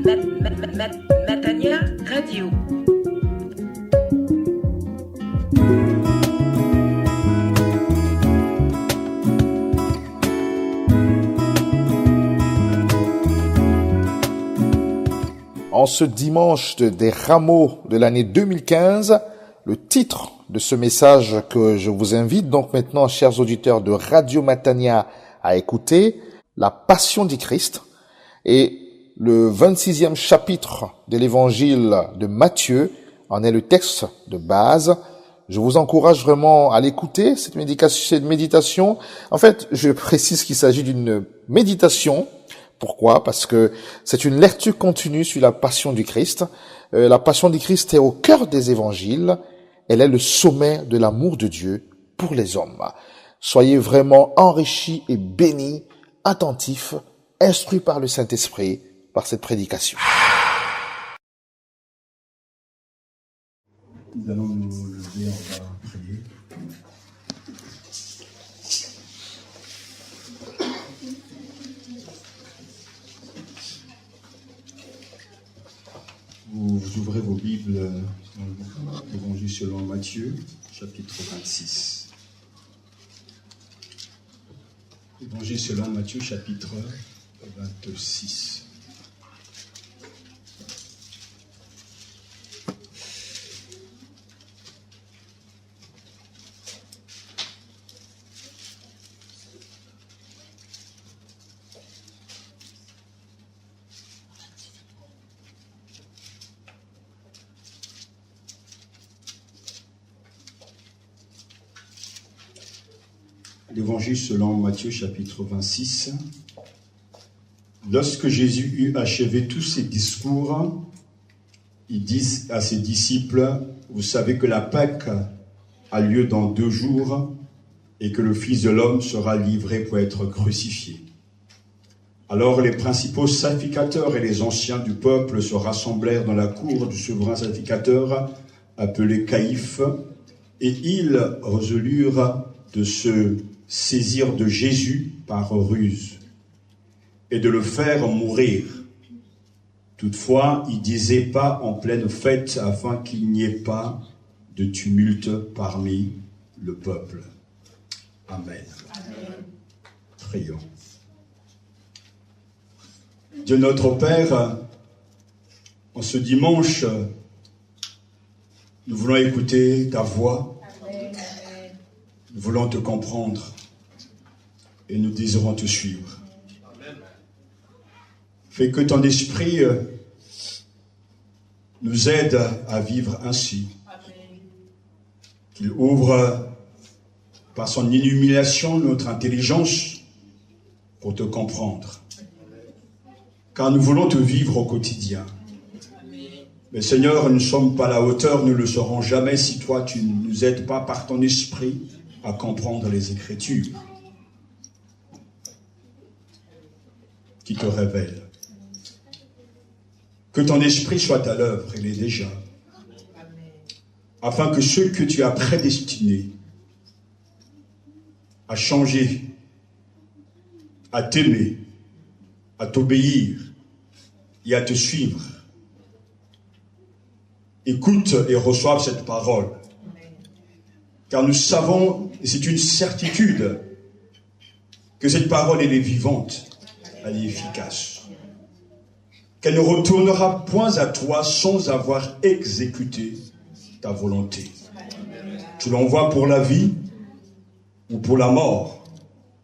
Matania Radio. En ce dimanche des rameaux de l'année 2015, le titre de ce message que je vous invite donc maintenant, chers auditeurs de Radio Matania, à écouter, la Passion du Christ, et le 26e chapitre de l'évangile de Matthieu en est le texte de base. Je vous encourage vraiment à l'écouter, cette méditation. En fait, je précise qu'il s'agit d'une méditation. Pourquoi? Parce que c'est une lecture continue sur la Passion du Christ. La Passion du Christ est au cœur des évangiles. Elle est le sommet de l'amour de Dieu pour les hommes. Soyez vraiment enrichis et bénis, attentifs, instruits par le Saint-Esprit, par cette prédication. Nous allons nous lever, on va prier. Vous ouvrez vos Bibles dans l'Évangile selon Matthieu, chapitre 26. Évangile selon Matthieu, chapitre 26. L'Évangile selon Matthieu chapitre 26. Lorsque Jésus eut achevé tous ses discours, il dit à ses disciples, « Vous savez que la Pâque a lieu dans 2 jours et que le Fils de l'homme sera livré pour être crucifié. » Alors les principaux sacrificateurs et les anciens du peuple se rassemblèrent dans la cour du souverain sacrificateur appelé Caïphe, et ils résolurent de se saisir de Jésus par ruse et de le faire mourir. Toutefois, il disait pas en pleine fête afin qu'il n'y ait pas de tumulte parmi le peuple. Amen. Amen. Prions. Dieu notre Père, en ce dimanche, nous voulons écouter ta voix. Amen. Nous voulons te comprendre et nous désirons te suivre. Amen. Fais que ton esprit nous aide à vivre ainsi. Amen. Qu'il ouvre par son illumination notre intelligence pour te comprendre. Amen. Car nous voulons te vivre au quotidien. Amen. Mais Seigneur, nous ne sommes pas à la hauteur, nous ne le serons jamais si toi tu ne nous aides pas par ton esprit à comprendre les Écritures qui te révèlent. Que ton esprit soit à l'œuvre, il est déjà, afin que ceux que tu as prédestinés à changer, à t'aimer, à t'obéir et à te suivre, écoutent et reçoivent cette parole. Car nous savons, et c'est une certitude, que cette parole, elle est vivante, elle est efficace. Qu'elle ne retournera point à toi sans avoir exécuté ta volonté. Tu l'envoies pour la vie ou pour la mort,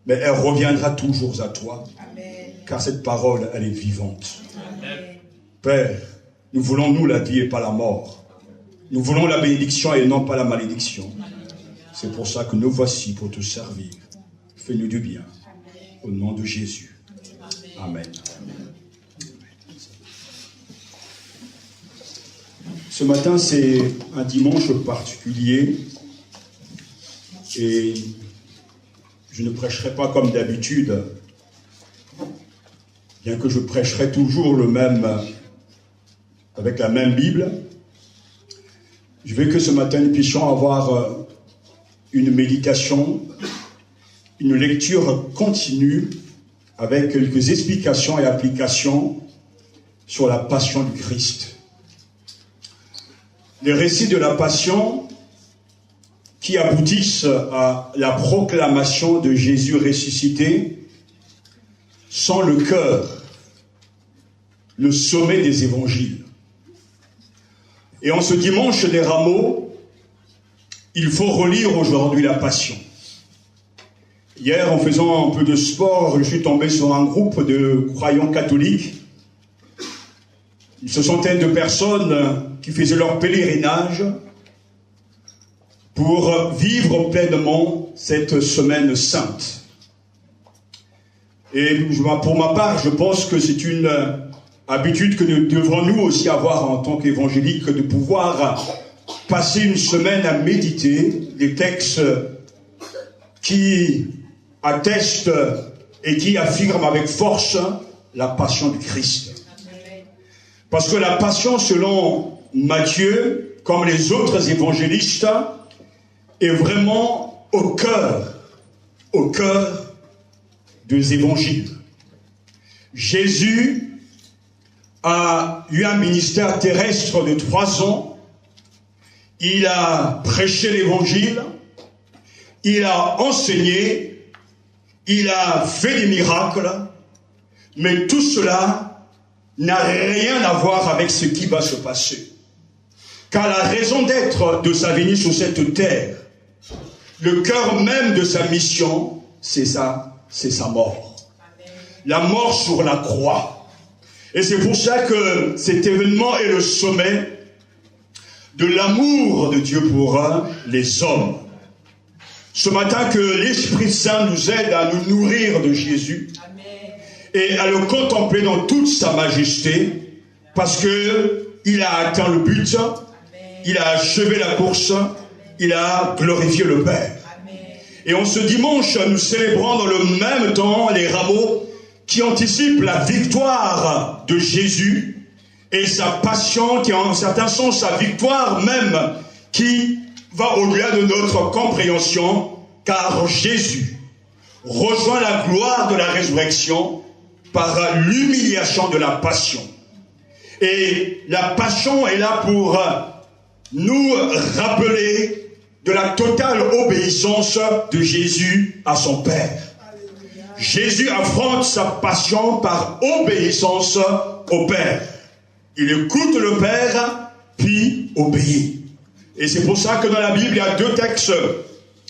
mais elle reviendra toujours à toi, car cette parole, elle est vivante. Père, nous voulons nous la vie et pas la mort. Nous voulons la bénédiction et non pas la malédiction. C'est pour ça que nous voici pour te servir. Fais-nous du bien. Au nom de Jésus. Amen. Ce matin, c'est un dimanche particulier. Et je ne prêcherai pas comme d'habitude. Bien que je prêcherai toujours le même, avec la même Bible. Je veux que ce matin, nous puissions avoir une méditation, une lecture continue avec quelques explications et applications sur la passion du Christ. Les récits de la passion qui aboutissent à la proclamation de Jésus ressuscité sont le cœur, le sommet des évangiles. Et en ce dimanche des Rameaux, il faut relire aujourd'hui la Passion. Hier, en faisant un peu de sport, je suis tombé sur un groupe de croyants catholiques. Une centaine de personnes qui faisaient leur pèlerinage pour vivre pleinement cette semaine sainte. Et pour ma part, je pense que c'est une habitude que nous devrons nous aussi avoir en tant qu'évangéliques, de pouvoir passer une semaine à méditer des textes qui attestent et qui affirment avec force la passion du Christ. Parce que la passion, selon Matthieu, comme les autres évangélistes, est vraiment au cœur des évangiles. Jésus a eu un ministère terrestre de 3 ans. Il a prêché l'évangile, il a enseigné, il a fait des miracles, mais tout cela n'a rien à voir avec ce qui va se passer. Car la raison d'être de sa venue sur cette terre, le cœur même de sa mission, c'est sa mort. La mort sur la croix. Et c'est pour ça que cet événement est le sommet de l'amour de Dieu pour les hommes. Ce matin, que l'Esprit Saint nous aide à nous nourrir de Jésus et à le contempler dans toute sa majesté, parce que il a atteint le but, il a achevé la course, il a glorifié le Père. Et en ce dimanche, nous célébrons dans le même temps les rameaux qui anticipent la victoire de Jésus et sa passion, qui en un certain sens sa victoire même, qui va au-delà de notre compréhension, car Jésus rejoint la gloire de la résurrection par l'humiliation de la passion. Et la passion est là pour nous rappeler de la totale obéissance de Jésus à son Père. Jésus affronte sa passion par obéissance au Père. Il écoute le Père, puis obéit. Et c'est pour ça que dans la Bible, il y a 2 textes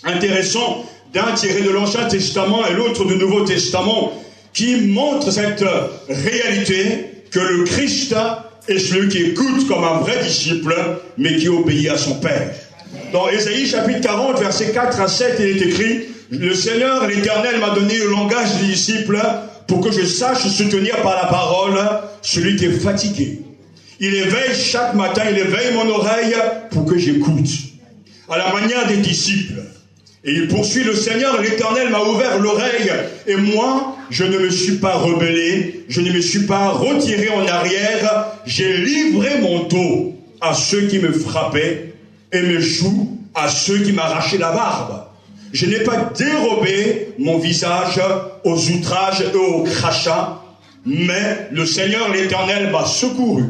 intéressants, d'un tiré de l'Ancien Testament et l'autre du Nouveau Testament, qui montrent cette réalité que le Christ est celui qui écoute comme un vrai disciple, mais qui obéit à son Père. Dans Ésaïe chapitre 40, versets 4 à 7, il est écrit « Le Seigneur, l'Éternel, m'a donné le langage des disciples pour que je sache soutenir par la parole celui qui est fatigué. Il éveille chaque matin, il éveille mon oreille pour que j'écoute. À la manière des disciples. Et il poursuit, le Seigneur, l'Éternel m'a ouvert l'oreille, et moi, je ne me suis pas rebellé, je ne me suis pas retiré en arrière, j'ai livré mon dos à ceux qui me frappaient, et mes joues à ceux qui m'arrachaient la barbe. Je n'ai pas dérobé mon visage aux outrages et aux crachats, mais le Seigneur l'Éternel m'a secouru.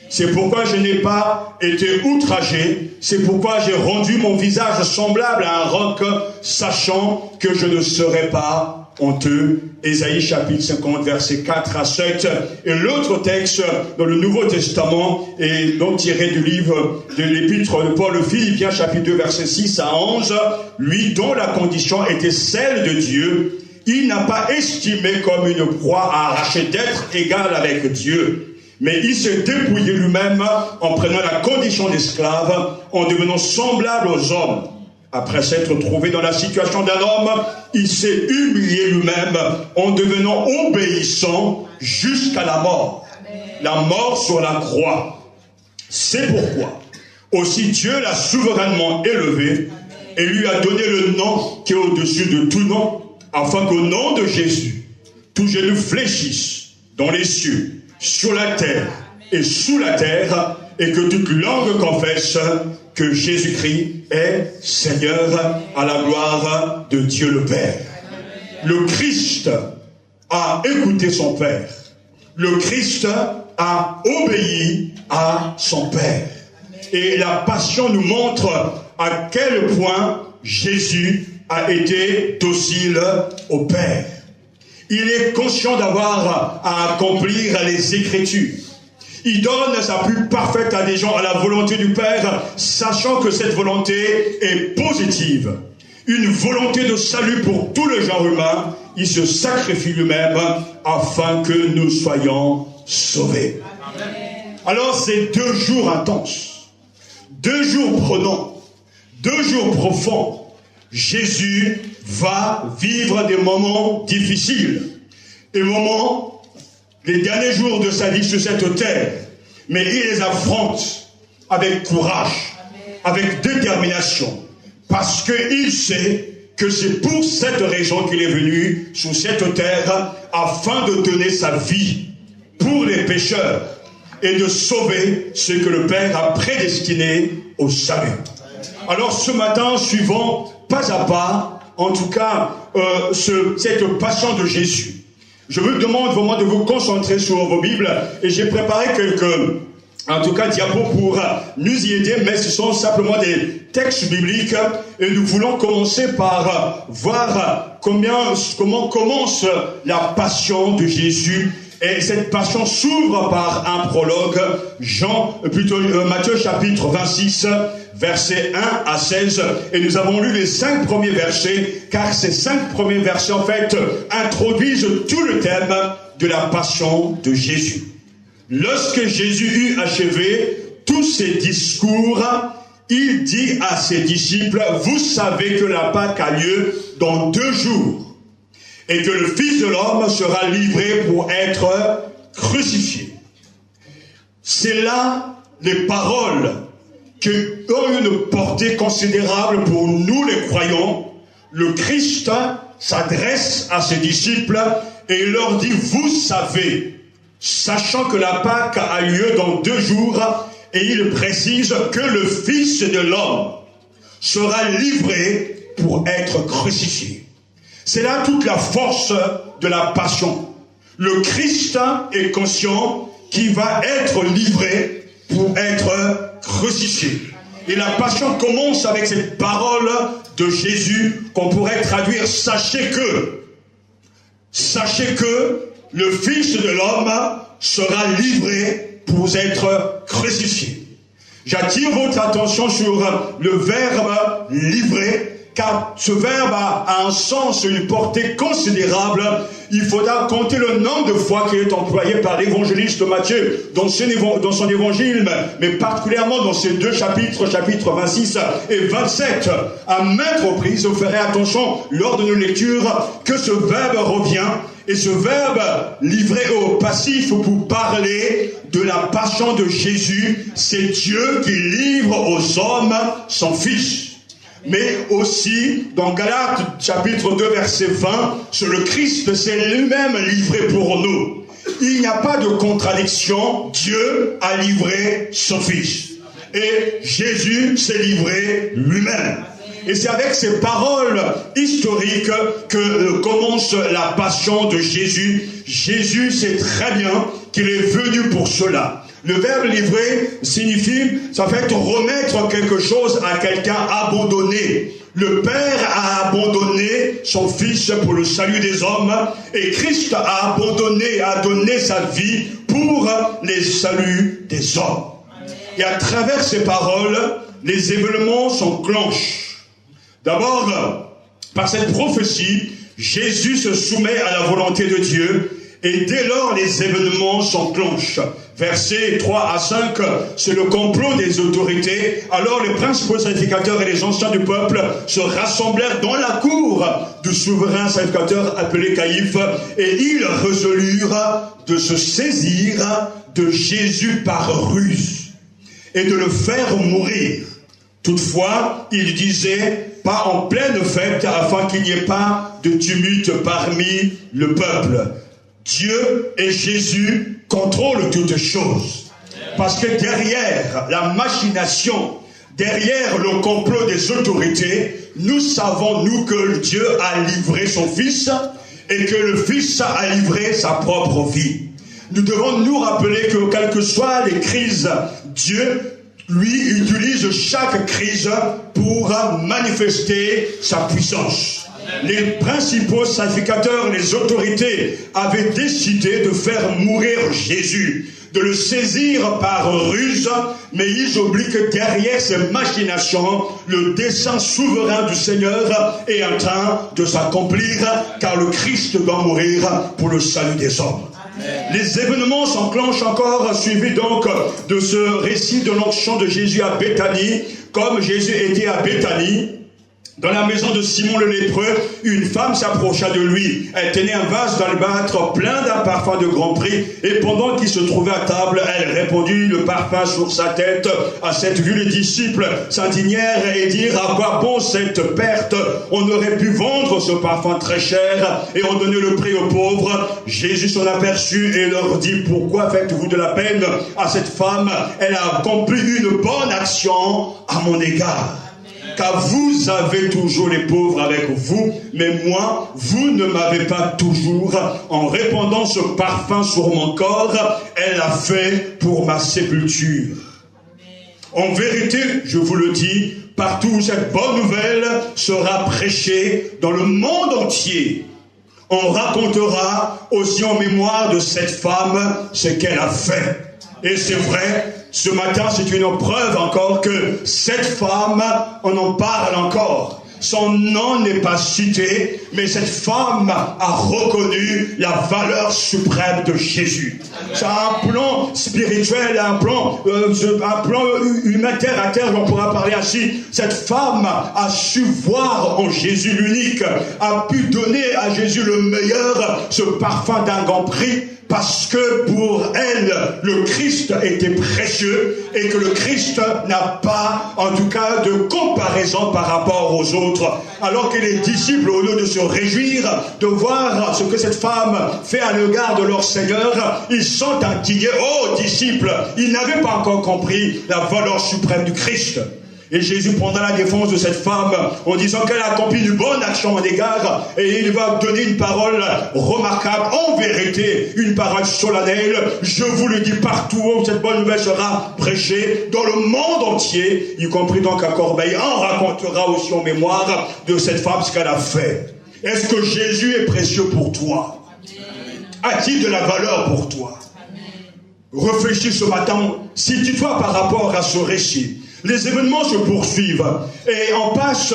C'est pourquoi je n'ai pas été outragé, c'est pourquoi j'ai rendu mon visage semblable à un roc, sachant que je ne serai pas honteux. Ésaïe chapitre 50, versets 4 à 7. Et l'autre texte dans le Nouveau Testament est donc tiré du livre de l'épître de Paul aux Philippiens, chapitre 2, versets 6 à 11. Lui dont la condition était celle de Dieu, il n'a pas estimé comme une proie à arracher d'être égal avec Dieu. Mais il s'est dépouillé lui-même en prenant la condition d'esclave, en devenant semblable aux hommes. Après s'être trouvé dans la situation d'un homme, il s'est humilié lui-même en devenant obéissant jusqu'à la mort. La mort sur la croix. C'est pourquoi aussi Dieu l'a souverainement élevé et lui a donné le nom qui est au-dessus de tout nom, afin qu'au nom de Jésus, tout genou fléchisse dans les cieux, sur la terre et sous la terre, et que toute langue confesse que Jésus-Christ est Seigneur, à la gloire de Dieu le Père. Le Christ a écouté son Père. Le Christ a obéi à son Père. Et la passion nous montre à quel point Jésus a été docile au Père. Il est conscient d'avoir à accomplir les Écritures. Il donne sa plus parfaite adhésion à la volonté du Père, sachant que cette volonté est positive. Une volonté de salut pour tout le genre humain. Il se sacrifie lui-même afin que nous soyons sauvés. Amen. Alors c'est 2 jours intenses, 2 jours prenants, 2 jours profonds. Jésus va vivre des moments difficiles, des moments, les derniers jours de sa vie sur cette terre, mais il les affronte avec courage, avec détermination, parce qu'il sait que c'est pour cette raison qu'il est venu sur cette terre, afin de donner sa vie pour les pécheurs et de sauver ceux que le Père a prédestinés au salut. Alors ce matin, suivons pas à pas, en tout cas, cette passion de Jésus. Je vous demande vraiment de vous concentrer sur vos Bibles, et j'ai préparé quelques, en tout cas, diapos pour nous y aider, mais ce sont simplement des textes bibliques, et nous voulons commencer par voir comment commence la passion de Jésus. Et cette passion s'ouvre par un prologue, Matthieu chapitre 26, versets 1 à 16. Et nous avons lu les 5 premiers versets, car ces 5 premiers versets, en fait, introduisent tout le thème de la passion de Jésus. Lorsque Jésus eut achevé tous ses discours, il dit à ses disciples, « Vous savez que la Pâque a lieu dans 2 jours. Et que le Fils de l'homme sera livré pour être crucifié. » C'est là les paroles qui ont une portée considérable pour nous les croyants. Le Christ s'adresse à ses disciples et il leur dit, vous savez, sachant que la Pâque a lieu dans 2 jours, et il précise que le Fils de l'homme sera livré pour être crucifié. C'est là toute la force de la passion. Le Christ est conscient qu'il va être livré pour être crucifié. Et la passion commence avec cette parole de Jésus qu'on pourrait traduire « Sachez que le Fils de l'homme sera livré pour être crucifié. » J'attire votre attention sur le verbe « livrer », car ce verbe a un sens, une portée considérable. Il faudra compter le nombre de fois qu'il est employé par l'évangéliste Matthieu dans son évangile, mais particulièrement dans ces 2 chapitres, chapitres 26 et 27. À maintes reprises, vous ferez attention lors de nos lectures que ce verbe revient, et ce verbe livré au passif pour parler de la passion de Jésus, c'est Dieu qui livre aux hommes son Fils. Mais aussi, dans Galates, chapitre 2, verset 20, sur le Christ s'est lui-même livré pour nous. Il n'y a pas de contradiction, Dieu a livré son Fils. Et Jésus s'est livré lui-même. Et c'est avec ces paroles historiques que commence la passion de Jésus. Jésus sait très bien qu'il est venu pour cela. Le verbe livrer signifie, ça fait remettre quelque chose à quelqu'un, abandonner. Le Père a abandonné son Fils pour le salut des hommes, et Christ a donné sa vie pour les saluts des hommes. Et à travers ces paroles, les événements s'enclenchent. D'abord, par cette prophétie, Jésus se soumet à la volonté de Dieu, et dès lors les événements s'enclenchent. Versets 3 à 5, c'est le complot des autorités. Alors les principaux sacrificateurs et les anciens du peuple se rassemblèrent dans la cour du souverain sacrificateur appelé Caïphe, et ils résolurent de se saisir de Jésus par ruse et de le faire mourir. Toutefois, ils disaient, pas en pleine fête, afin qu'il n'y ait pas de tumulte parmi le peuple. Dieu et Jésus contrôlent toutes choses. Parce que derrière la machination, derrière le complot des autorités, nous savons, nous, que Dieu a livré son Fils et que le Fils a livré sa propre vie. Nous devons nous rappeler que quelles que soient les crises, Dieu, lui, utilise chaque crise pour manifester sa puissance. Les principaux sacrificateurs, les autorités avaient décidé de faire mourir Jésus, de le saisir par ruse, mais ils oublient que derrière ces machinations, le dessein souverain du Seigneur est en train de s'accomplir, car le Christ doit mourir pour le salut des hommes. Les événements s'enclenchent encore, suivis donc de ce récit de l'onction de Jésus à Béthanie. Comme Jésus était à Béthanie, dans la maison de Simon le lépreux, une femme s'approcha de lui. Elle tenait un vase d'albâtre plein d'un parfum de grand prix. Et pendant qu'il se trouvait à table, elle répandit le parfum sur sa tête. À cette vue, les disciples s'indignèrent et dirent: à quoi bon cette perte? On aurait pu vendre ce parfum très cher et en donner le prix aux pauvres. Jésus s'en aperçut et leur dit: pourquoi faites-vous de la peine à cette femme? Elle a accompli une bonne action à mon égard. Car vous avez toujours les pauvres avec vous, mais moi, vous ne m'avez pas toujours. En répandant ce parfum sur mon corps, elle a fait pour ma sépulture. En vérité, je vous le dis, partout où cette bonne nouvelle sera prêchée dans le monde entier, on racontera aussi en mémoire de cette femme ce qu'elle a fait. Et c'est vrai, ce matin, c'est une preuve encore que cette femme, on en parle encore. Son nom n'est pas cité, mais cette femme a reconnu la valeur suprême de Jésus. C'est un plan spirituel, un plan humain, terre à terre, on pourra parler ainsi. Cette femme a su voir en Jésus l'unique, a pu donner à Jésus le meilleur, ce parfum d'un grand prix, parce que pour elle, le Christ était précieux et que le Christ n'a pas, en tout cas, de comparaison par rapport aux autres. Alors que les disciples, au lieu de se réjouir de voir ce que cette femme fait à l'égard de leur Seigneur, ils sont indignés. Oh, disciples, ils n'avaient pas encore compris la valeur suprême du Christ. Et Jésus prendra la défense de cette femme en disant qu'elle a accompli une bonne action en égard, et il va donner une parole remarquable, en vérité, une parole solennelle. Je vous le dis, partout où cette bonne nouvelle sera prêchée, dans le monde entier, y compris donc à Corbeil, on racontera aussi en mémoire de cette femme ce qu'elle a fait. Est-ce que Jésus est précieux pour toi? A-t-il de la valeur pour toi? Réfléchis ce matin, situe-toi par rapport à ce récit. Les événements se poursuivent et on passe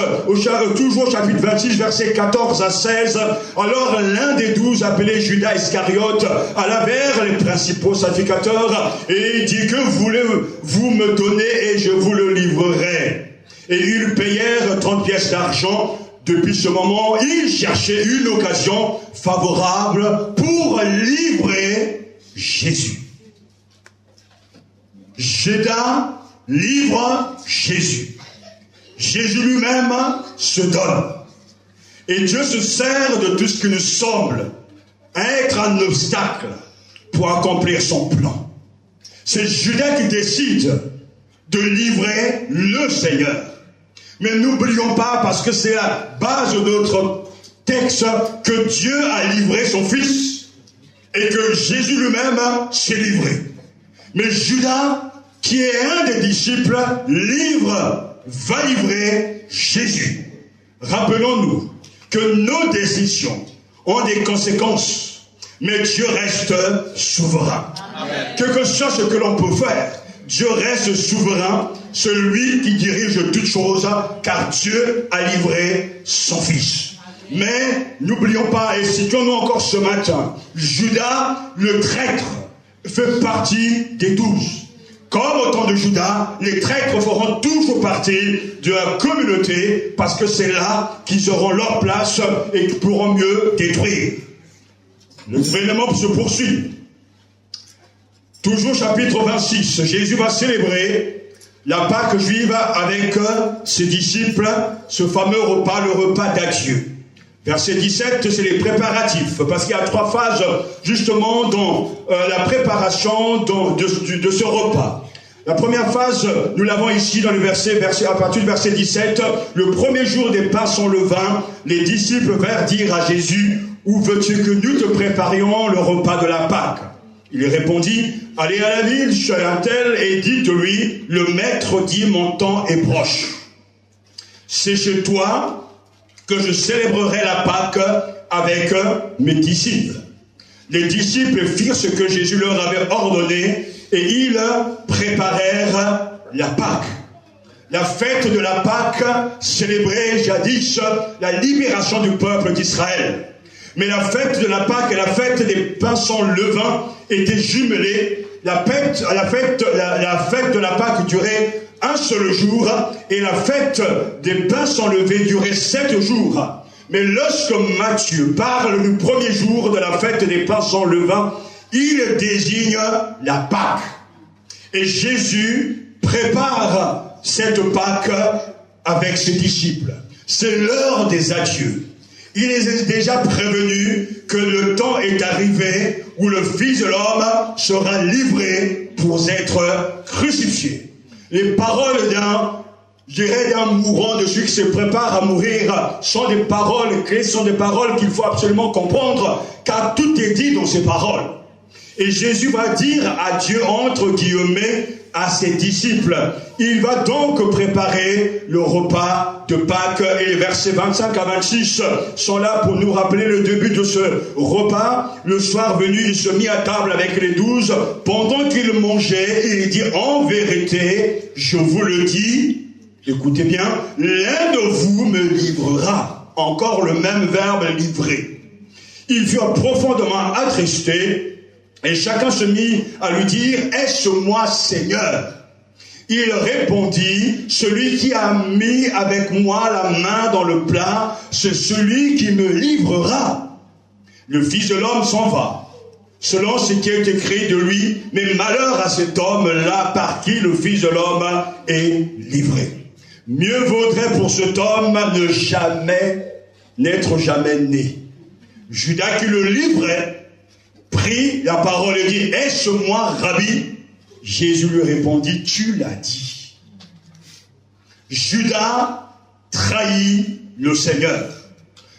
toujours au chapitre 26, versets 14 à 16. Alors l'un des 12, appelé Judas Iscariote, alla vers les principaux sacrificateurs et dit: que voulez-vous me donner et je vous le livrerai. Et ils payèrent 30 pièces d'argent. Depuis ce moment, ils cherchaient une occasion favorable pour livrer Jésus. Judas livre Jésus. Jésus lui-même se donne. Et Dieu se sert de tout ce qui nous semble être un obstacle pour accomplir son plan. C'est Judas qui décide de livrer le Seigneur. Mais n'oublions pas, parce que c'est la base de notre texte, que Dieu a livré son Fils et que Jésus lui-même s'est livré. Mais Judas, qui est un des disciples, va livrer Jésus. Rappelons-nous que nos décisions ont des conséquences, mais Dieu reste souverain. Amen. Quel que soit ce que l'on peut faire, Dieu reste souverain, celui qui dirige toutes choses, car Dieu a livré son Fils. Mais n'oublions pas, et situons-nous encore ce matin, Judas, le traître, fait partie des 12. Comme au temps de Judas, les traîtres feront toujours partie de la communauté, parce que c'est là qu'ils auront leur place et qu'ils pourront mieux détruire. Le événement se poursuit. Toujours chapitre 26, Jésus va célébrer la Pâque juive avec ses disciples, ce fameux repas, le repas d'adieu. Verset 17, c'est les préparatifs, parce qu'il y a 3 phases justement dans la préparation de ce repas. La première phase, nous l'avons ici dans le verset, à partir du verset 17. Le premier jour des pains sans levain, les disciples vinrent dire à Jésus: où veux-tu que nous te préparions le repas de la Pâque? Il répondit, allez à la ville chez un tel et dites-lui, le maître dit, mon temps est proche. C'est chez toi que je célébrerai la Pâque avec mes disciples. Les disciples firent ce que Jésus leur avait ordonné et ils préparèrent la Pâque. La fête de la Pâque célébrait jadis la libération du peuple d'Israël. Mais la fête de la Pâque et la fête des pains sans levain étaient jumelées. La fête de la Pâque durait un seul jour et la fête des pains sans levain durait 7 jours. Mais lorsque Matthieu parle du premier jour de la fête des pains sans levain, il désigne la Pâque. Et Jésus prépare cette Pâque avec ses disciples. C'est l'heure des adieux. Il est déjà prévenu que le temps est arrivé où le Fils de l'homme sera livré pour être crucifié. Les paroles d'un mourant, de celui qui se prépare à mourir, sont des paroles clés, sont des paroles qu'il faut absolument comprendre, car tout est dit dans ces paroles. Et Jésus va dire adieu entre guillemets à ses disciples. Il va donc préparer le repas de Pâques et les versets 25 à 26 sont là pour nous rappeler le début de ce repas. Le soir venu, il se mit à table avec les 12. Pendant qu'il mangeait, il dit, en vérité, je vous le dis, écoutez bien, l'un de vous me livrera. Encore le même verbe livrer. Ils furent profondément attristés. Et chacun se mit à lui dire, est-ce moi, Seigneur? Il répondit, celui qui a mis avec moi la main dans le plat, c'est celui qui me livrera. Le Fils de l'homme s'en va, selon ce qui est écrit de lui, mais malheur à cet homme-là par qui le Fils de l'homme est livré. Mieux vaudrait pour cet homme n'être jamais né. Judas qui le livrait, prit la parole et dit, est-ce moi, Rabbi? Jésus lui répondit, tu l'as dit. Judas trahit le Seigneur.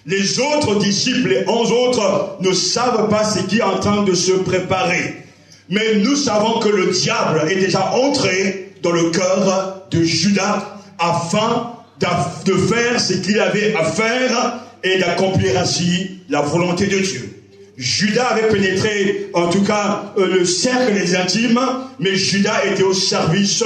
Les autres disciples, les 11 autres, ne savent pas ce qui est en train de se préparer. Mais nous savons que le diable est déjà entré dans le cœur de Judas afin de faire ce qu'il avait à faire et d'accomplir ainsi la volonté de Dieu. Judas avait pénétré, en tout cas, le cercle des intimes, mais Judas était au service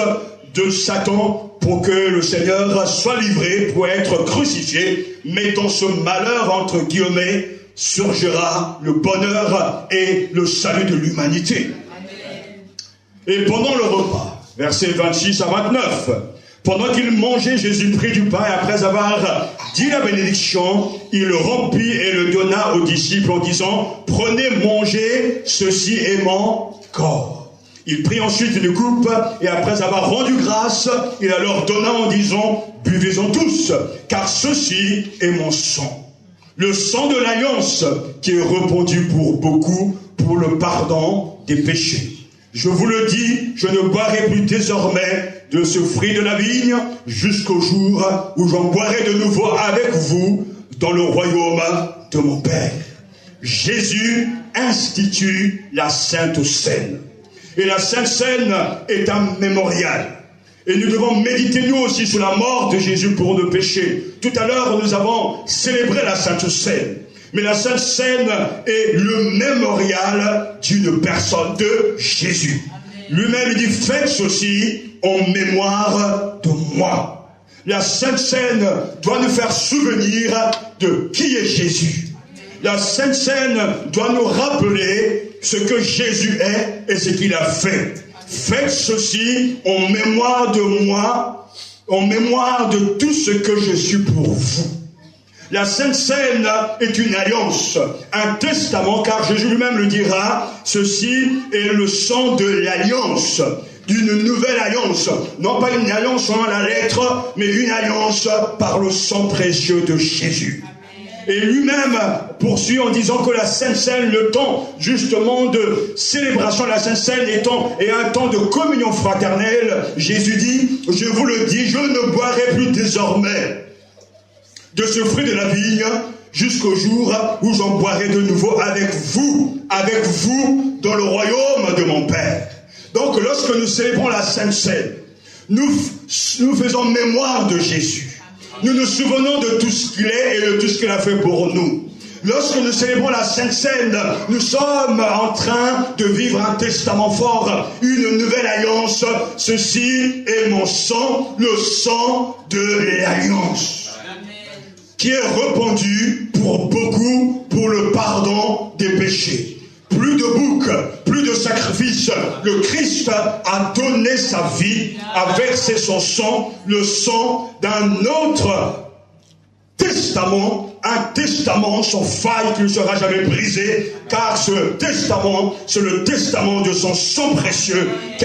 de Satan pour que le Seigneur soit livré pour être crucifié. Mais dans ce malheur, entre guillemets, surgira le bonheur et le salut de l'humanité. Et pendant le repas, versets 26 à 29, pendant qu'il mangeait, Jésus prit du pain et après avoir dit la bénédiction, il le rompit et le donna aux disciples en disant, prenez, mangez, ceci est mon corps. Il prit ensuite une coupe et après avoir rendu grâce, il la leur donna en disant, buvez-en tous, car ceci est mon sang. Le sang de l'alliance qui est répandu pour beaucoup pour le pardon des péchés. Je vous le dis, je ne boirai plus désormais de ce fruit de la vigne jusqu'au jour où j'en boirai de nouveau avec vous dans le royaume de mon Père. Jésus institue la Sainte Seine. Et la Sainte Seine est un mémorial. Et nous devons méditer nous aussi sur la mort de Jésus pour nos péchés. Tout à l'heure, nous avons célébré la Sainte Seine. Mais la Sainte Seine est le mémorial d'une personne, de Jésus. Lui-même dit, faites ceci en mémoire de moi. La Sainte Seine doit nous faire souvenir de qui est Jésus. La Sainte Seine doit nous rappeler ce que Jésus est et ce qu'il a fait. Faites ceci en mémoire de moi, en mémoire de tout ce que je suis pour vous. La Sainte Seine est une alliance, un testament, car Jésus lui-même le dira, ceci est le sang de l'alliance, d'une nouvelle alliance. Non pas une alliance selon la lettre, mais une alliance par le sang précieux de Jésus. Et lui-même poursuit en disant que la Sainte Seine, le temps justement de célébration de la Sainte Seine est un temps de communion fraternelle. Jésus dit, je vous le dis, je ne boirai plus désormais de ce fruit de la vigne jusqu'au jour où j'en boirai de nouveau avec vous dans le royaume de mon Père. Donc lorsque nous célébrons la Sainte Seine, nous faisons mémoire de Jésus. Nous nous souvenons de tout ce qu'il est et de tout ce qu'il a fait pour nous. Lorsque nous célébrons la Sainte Seine, nous sommes en train de vivre un testament fort, une nouvelle alliance. Ceci est mon sang, le sang de l'alliance, qui est répandu pour beaucoup pour le pardon des péchés. Plus de boucs, plus de sacrifices. Le Christ a donné sa vie, a versé son sang, le sang d'un autre testament, un testament sans faille qui ne sera jamais brisé, car ce testament, c'est le testament de son sang précieux qui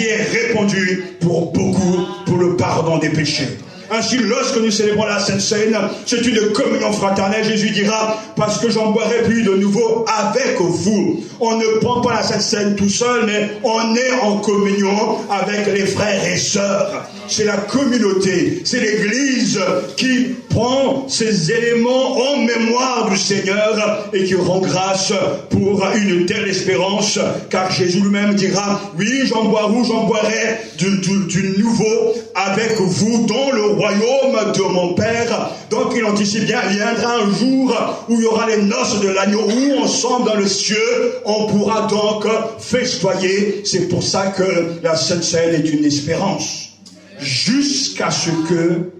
est répandu pour beaucoup, pour le pardon des péchés. Ainsi, lorsque nous célébrons la Sainte Seine, c'est une communion fraternelle. Jésus dira, parce que j'en boirai plus de nouveau avec vous. On ne prend pas la Sainte Seine tout seul, mais on est en communion avec les frères et sœurs. C'est la communauté, c'est l'Église qui prend ces éléments en mémoire du Seigneur et qui rend grâce pour une telle espérance, car Jésus lui-même dira, oui, j'en boirai du nouveau avec vous dans le royaume de mon Père. Donc il anticipe bien, il viendra un jour où il y aura les noces de l'agneau, où ensemble dans le cieux, on pourra donc festoyer. C'est pour ça que la Sainte Seine est une espérance, jusqu'à ce que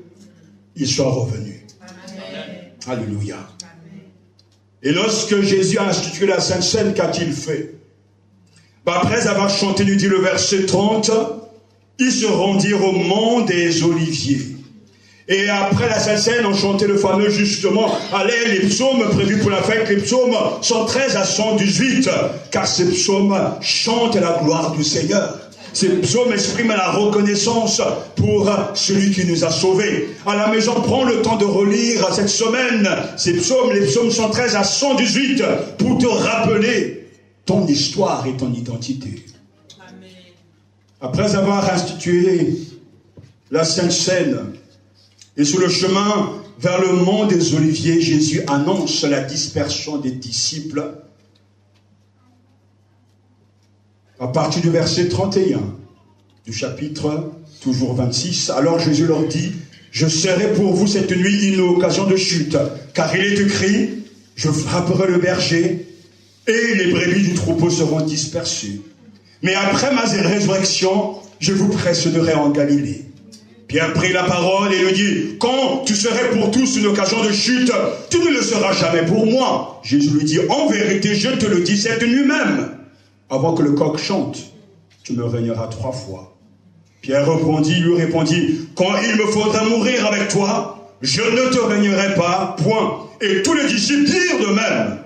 il soit revenu. Amen. Alléluia. Amen. Et lorsque Jésus a institué la Sainte Seine, qu'a-t-il fait? Après avoir chanté, nous dit le verset 30, ils se rendirent au mont des Oliviers. Et après la Sainte Seine, on chantait le fameux justement, allez, les psaumes prévus pour la fête, les psaumes 113 à 118, car ces psaumes chantent la gloire du Seigneur. Ces psaumes expriment la reconnaissance pour celui qui nous a sauvés. À la maison, prends le temps de relire cette semaine ces psaumes, les psaumes 113 à 118, pour te rappeler ton histoire et ton identité. Amen. Après avoir institué la Sainte Seine, et sur le chemin vers le mont des Oliviers, Jésus annonce la dispersion des disciples. À partir du verset 31 du chapitre, toujours 26, alors Jésus leur dit, je serai pour vous cette nuit une occasion de chute, car il est écrit, je frapperai le berger, et les brebis du troupeau seront dispersées. Mais après ma résurrection, je vous précéderai en Galilée. Pierre prit la parole et lui dit, quand tu serais pour tous une occasion de chute, tu ne le seras jamais pour moi. Jésus lui dit, en vérité, je te le dis cette nuit même. Avant que le coq chante, tu me régneras 3 fois. Pierre lui répondit, quand il me faudra mourir avec toi, je ne te régnerai pas, point. Et tous les disciples dirent de même.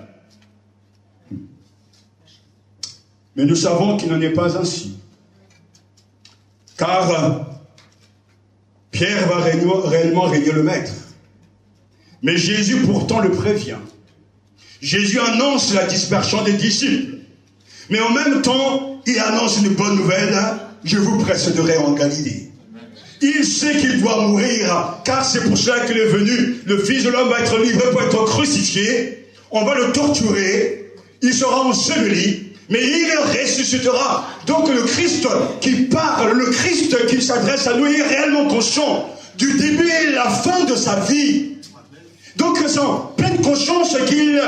Mais nous savons qu'il n'en est pas ainsi. Car Pierre va réellement régner le maître. Mais Jésus pourtant le prévient. Jésus annonce la dispersion des disciples. Mais en même temps, il annonce une bonne nouvelle, je vous précéderai en Galilée. Il sait qu'il doit mourir, car c'est pour cela qu'il est venu. Le Fils de l'homme va être livré pour être crucifié, on va le torturer, il sera enseveli, mais il ressuscitera. Donc le Christ qui parle, le Christ qui s'adresse à nous, est réellement conscient du début et la fin de sa vie. Donc ils sont pleine conscience qu'il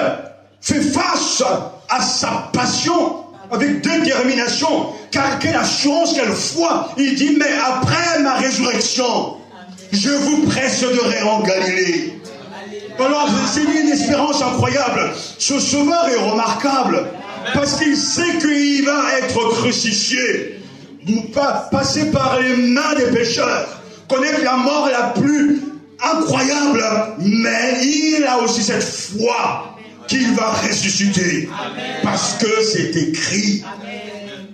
fait face à sa passion avec détermination, car quelle assurance, quelle foi. Il dit, mais après ma résurrection, je vous précéderai en Galilée. Alors c'est une espérance incroyable. Ce sauveur est remarquable, parce qu'il sait qu'il va être crucifié, passer par les mains des pécheurs, connaître la mort la plus incroyable, mais il a aussi cette foi qu'il va ressusciter. Amen. Parce que c'est écrit. Amen.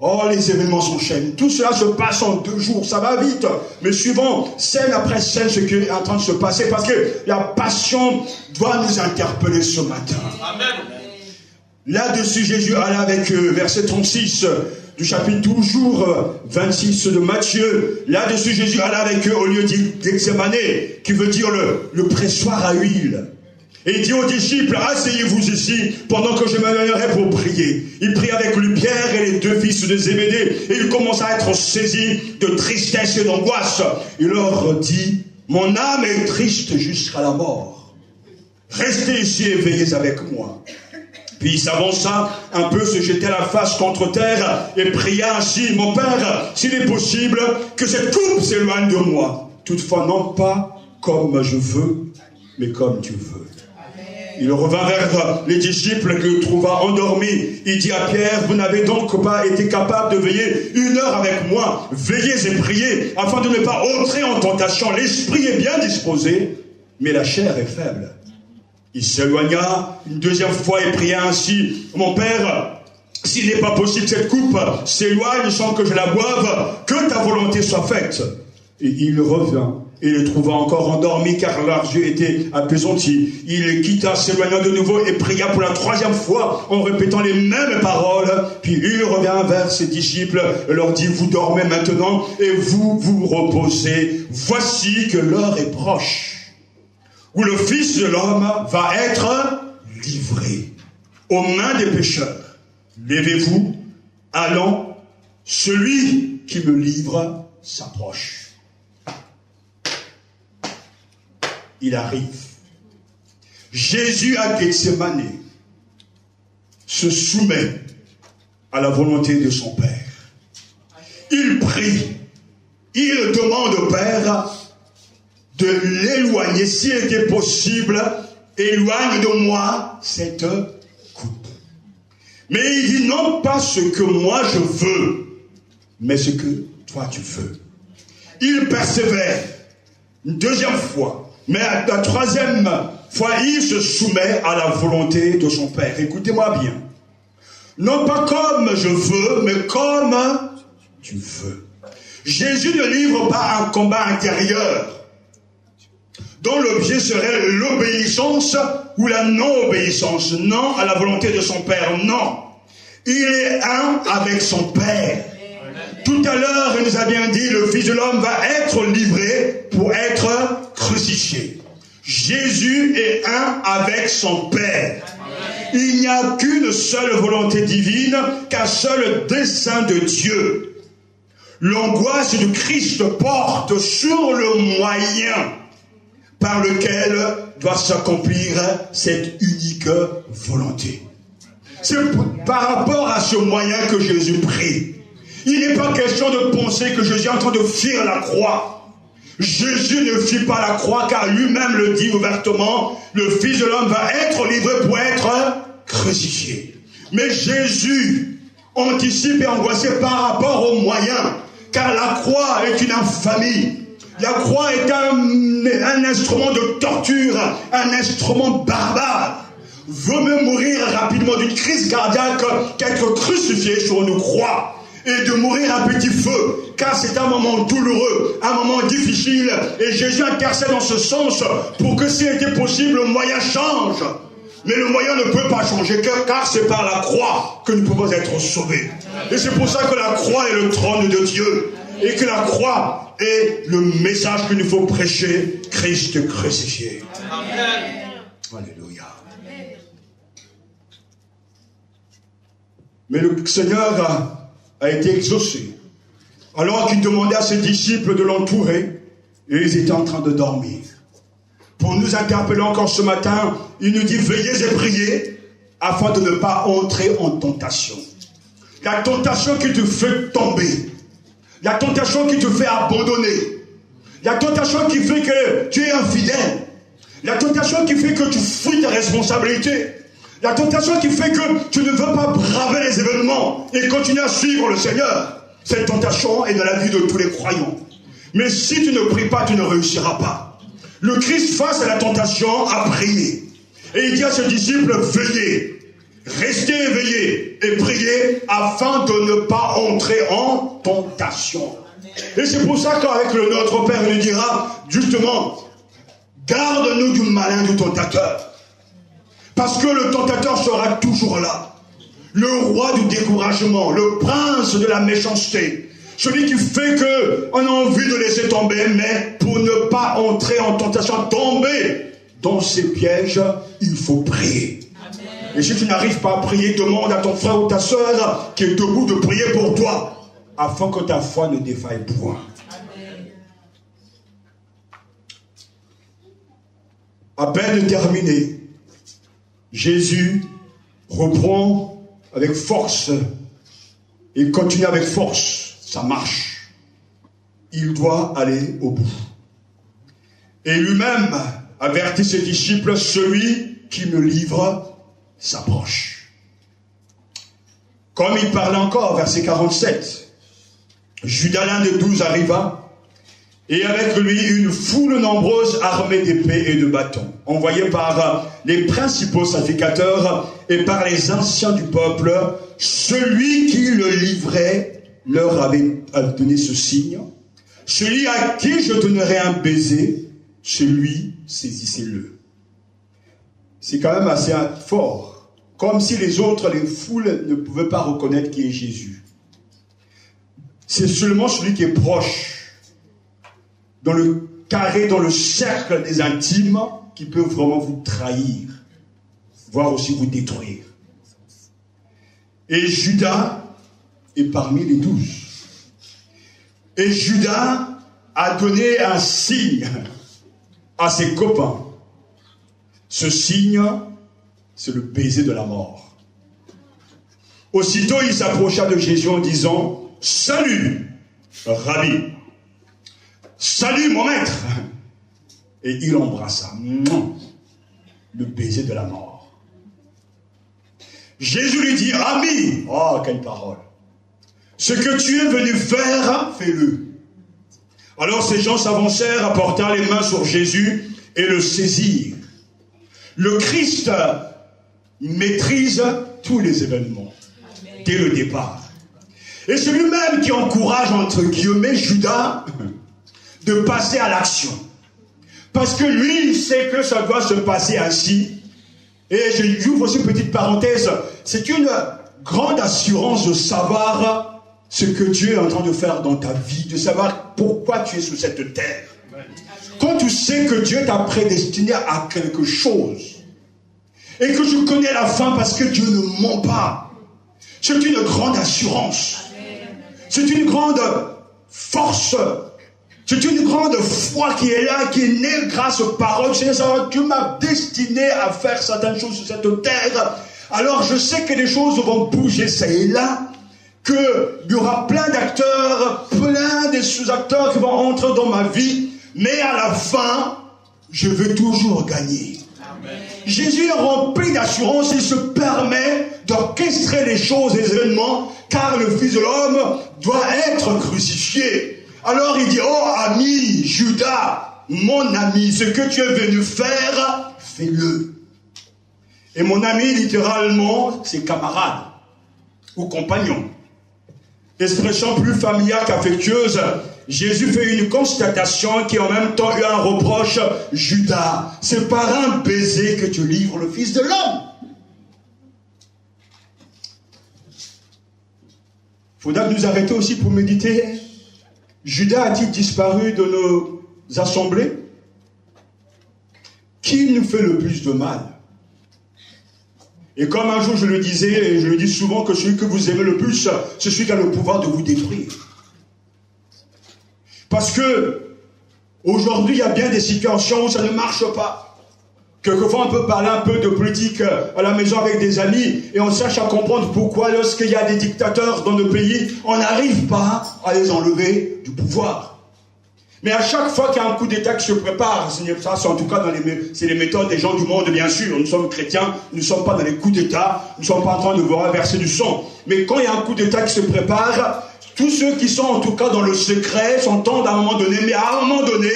Oh, les événements s'enchaînent. Tout cela se passe en 2 jours. Ça va vite. Mais suivant scène après scène ce qui est en train de se passer, parce que la passion doit nous interpeller ce matin. Amen. Là-dessus, Jésus allait avec verset 36 du chapitre toujours 26 de Matthieu. Là-dessus, Jésus alla avec eux au lieu d'Gethsémane, qui veut dire le pressoir à huile. Et il dit aux disciples, asseyez-vous ici pendant que je m'éloignerai pour prier. Il prit avec lui Pierre et les deux fils de Zébédée, et il commença à être saisi de tristesse et d'angoisse. Il leur dit, mon âme est triste jusqu'à la mort. Restez ici et veillez avec moi. Puis il s'avança un peu, se jetait la face contre terre et pria ainsi, mon Père, s'il est possible, que cette coupe s'éloigne de moi. Toutefois, non pas comme je veux, mais comme tu veux. Il revint vers les disciples qu'il trouva endormis. Il dit à Pierre, vous n'avez donc pas été capable de veiller 1 heure avec moi. Veillez et priez, afin de ne pas entrer en tentation. L'esprit est bien disposé, mais la chair est faible. Il s'éloigna une deuxième fois et pria ainsi, mon Père, s'il n'est pas possible que cette coupe s'éloigne sans que je la boive, que ta volonté soit faite. Et il revint. Et les trouva encore endormis car leurs yeux étaient apaisantis. Il quitta, s'éloigna de nouveau et pria pour la 3e fois en répétant les mêmes paroles. Puis il revint vers ses disciples et leur dit, vous dormez maintenant et vous vous reposez. Voici que l'heure est proche où le Fils de l'homme va être livré aux mains des pécheurs. Levez-vous, allons, celui qui me livre s'approche. Il arrive. Jésus à Gethsémane se soumet à la volonté de son Père. Il prie. Il demande au Père de l'éloigner. S'il était possible, éloigne de moi cette coupe. Mais il dit non pas ce que moi je veux, mais ce que toi tu veux. Il persévère une deuxième fois. Mais à la 3e fois, il se soumet à la volonté de son Père. Écoutez-moi bien. Non pas comme je veux, mais comme tu veux. Jésus ne livre pas un combat intérieur dont l'objet serait l'obéissance ou la non-obéissance. Non à la volonté de son Père, non. Il est un avec son Père. Tout à l'heure, il nous a bien dit, le Fils de l'homme va être livré pour être crucifié. Jésus est un avec son Père. Il n'y a qu'une seule volonté divine, qu'un seul dessein de Dieu. L'angoisse du Christ porte sur le moyen par lequel doit s'accomplir cette unique volonté. C'est par rapport à ce moyen que Jésus prie. Il n'est pas question de penser que Jésus est en train de fuir la croix. Jésus ne fuit pas la croix car lui-même le dit ouvertement, le Fils de l'homme va être livré pour être crucifié. Mais Jésus anticipe et angoissé par rapport aux moyens, car la croix est une infamie. La croix est un instrument de torture, un instrument barbare. Vaut mieux mourir rapidement d'une crise cardiaque qu'être crucifié sur une croix. Et de mourir à petit feu, car c'est un moment douloureux, un moment difficile, et Jésus intercède dans ce sens pour que s'il était possible, le moyen change. Mais le moyen ne peut pas changer, car c'est par la croix que nous pouvons être sauvés. Et c'est pour ça que la croix est le trône de Dieu, et que la croix est le message qu'il nous faut prêcher, Christ crucifié. Amen. Alléluia. Mais le Seigneur a été exaucé. Alors qu'il demandait à ses disciples de l'entourer, et ils étaient en train de dormir. Pour nous interpeller encore ce matin, il nous dit, veillez et priez, afin de ne pas entrer en tentation. La tentation qui te fait tomber, la tentation qui te fait abandonner, la tentation qui fait que tu es infidèle, la tentation qui fait que tu fuis tes responsabilités, la tentation qui fait que tu ne veux pas braver les événements et continuer à suivre le Seigneur. Cette tentation est dans la vie de tous les croyants. Mais si tu ne pries pas, tu ne réussiras pas. Le Christ, face à la tentation, a prié. Et il dit à ses disciples, veillez, restez éveillés et priez afin de ne pas entrer en tentation. Et c'est pour ça qu'avec le Notre Père, il nous dira, justement, garde-nous du malin du tentateur. Parce que le tentateur sera toujours là. le roi du découragement, le prince de la méchanceté, celui qui fait qu'on a envie de laisser tomber, mais pour ne pas entrer en tentation, tomber dans ces pièges, il faut prier. Amen. Et si tu n'arrives pas à prier, demande à ton frère ou ta soeur qui est debout de prier pour toi, afin que ta foi ne défaille point. Amen. À peine terminé, Jésus reprend avec force et continue avec force sa marche. Il doit aller au bout. Et lui-même avertit ses disciples, celui qui me livre s'approche. Comme il parlait encore, verset 47, Judas, l'un des 12, arriva, et avec lui une foule nombreuse armée d'épées et de bâtons, envoyée par les principaux sacrificateurs et par les anciens du peuple. Celui qui le livrait leur avait donné ce signe: celui à qui je donnerai un baiser, celui, saisissez-le. C'est quand même assez fort. Comme si les autres, les foules, ne pouvaient pas reconnaître qui est Jésus. C'est seulement celui qui est proche, dans le carré, dans le cercle des intimes, qui peut vraiment vous trahir, voire aussi vous détruire. Et Judas est parmi les 12. Et Judas a donné un signe à ses copains. Ce signe, c'est le baiser de la mort. Aussitôt, il s'approcha de Jésus en disant: salut, Rabbi. Salut, mon maître. Et il embrassa le baiser de la mort. Jésus lui dit: ami, oh, quelle parole. Ce que tu es venu faire, fais-le. Alors ces gens s'avancèrent, apportèrent les mains sur Jésus et le saisirent. Le Christ maîtrise tous les événements, dès le départ. Et c'est lui-même qui encourage, entre guillemets, Judas de passer à l'action. Parce que lui, il sait que ça doit se passer ainsi. Et j'ouvre aussi une petite parenthèse. C'est une grande assurance de savoir ce que Dieu est en train de faire dans ta vie, de savoir pourquoi tu es sur cette terre. Quand tu sais que Dieu t'a prédestiné à quelque chose, et que je connais la fin parce que Dieu ne ment pas, c'est une grande assurance. C'est une grande force. C'est une grande foi qui est là, qui est née grâce aux paroles. Seigneur, Dieu m'a destiné à faire certaines choses sur cette terre. Alors je sais que les choses vont bouger ça et là, qu'il y aura plein d'acteurs, plein de sous-acteurs qui vont entrer dans ma vie, mais à la fin, je vais toujours gagner. Amen. Jésus est rempli d'assurance, il se permet d'orchestrer les choses, les événements, car le Fils de l'homme doit être crucifié. Alors il dit: oh ami, Judas, mon ami, ce que tu es venu faire, fais-le. Et mon ami, littéralement, c'est camarade ou compagnon. Expression plus familière qu'affectueuse, Jésus fait une constatation qui en même temps eu un reproche. Judas, c'est par un baiser que tu livres le Fils de l'homme. Il faudra nous arrêter aussi pour méditer. Judas a-t-il disparu de nos assemblées? Qui nous fait le plus de mal? Et comme un jour je le disais, et je le dis souvent, que celui que vous aimez le plus, c'est celui qui a le pouvoir de vous détruire. Parce que aujourd'hui, il y a bien des situations où ça ne marche pas. Quelquefois, on peut parler un peu de politique à la maison avec des amis et on cherche à comprendre pourquoi, lorsqu'il y a des dictateurs dans nos pays, on n'arrive pas à les enlever du pouvoir. Mais à chaque fois qu'il y a un coup d'État qui se prépare, ça c'est en tout cas c'est les méthodes des gens du monde, bien sûr. Nous sommes chrétiens, nous ne sommes pas dans les coups d'État, nous ne sommes pas en train de vous renverser du sang. Mais quand il y a un coup d'État qui se prépare, tous ceux qui sont en tout cas dans le secret s'entendent à un moment donné, mais à un moment donné,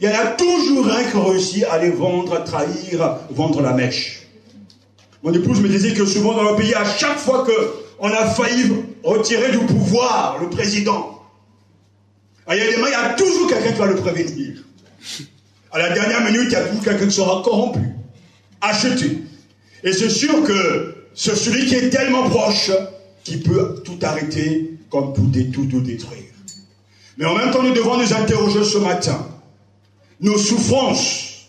il y en a toujours un qui réussit à les vendre, à trahir, vendre la mèche. Mon épouse me disait que souvent dans le pays, à chaque fois qu'on a failli retirer du pouvoir le président, il y a toujours quelqu'un qui va le prévenir. À la dernière minute, il y a toujours quelqu'un qui sera corrompu, acheté. Et c'est sûr que c'est celui qui est tellement proche qui peut tout arrêter comme tout détruire. Mais en même temps, nous devons nous interroger ce matin. Nos souffrances,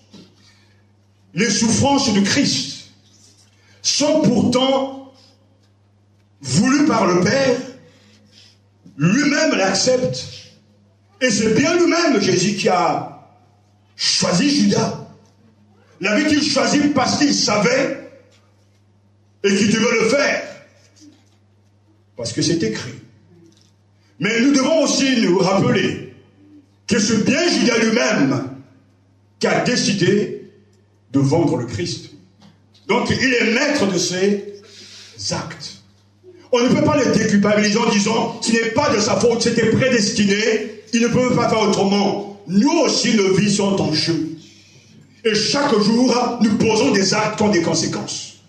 les souffrances de Christ, sont pourtant voulues par le Père. Lui-même l'accepte. Et c'est bien lui-même, Jésus, qui a choisi Judas. L'avait-il choisi parce qu'il savait et qu'il devait le faire? Parce que c'est écrit. Mais nous devons aussi nous rappeler que c'est bien Judas lui-même qui a décidé de vendre le Christ. Donc il est maître de ses actes. On ne peut pas le déculpabiliser en disant ce n'est pas de sa faute, c'était prédestiné, il ne peut pas faire autrement. Nous aussi, nos vies sont en jeu. Et chaque jour, nous posons des actes qui ont des conséquences.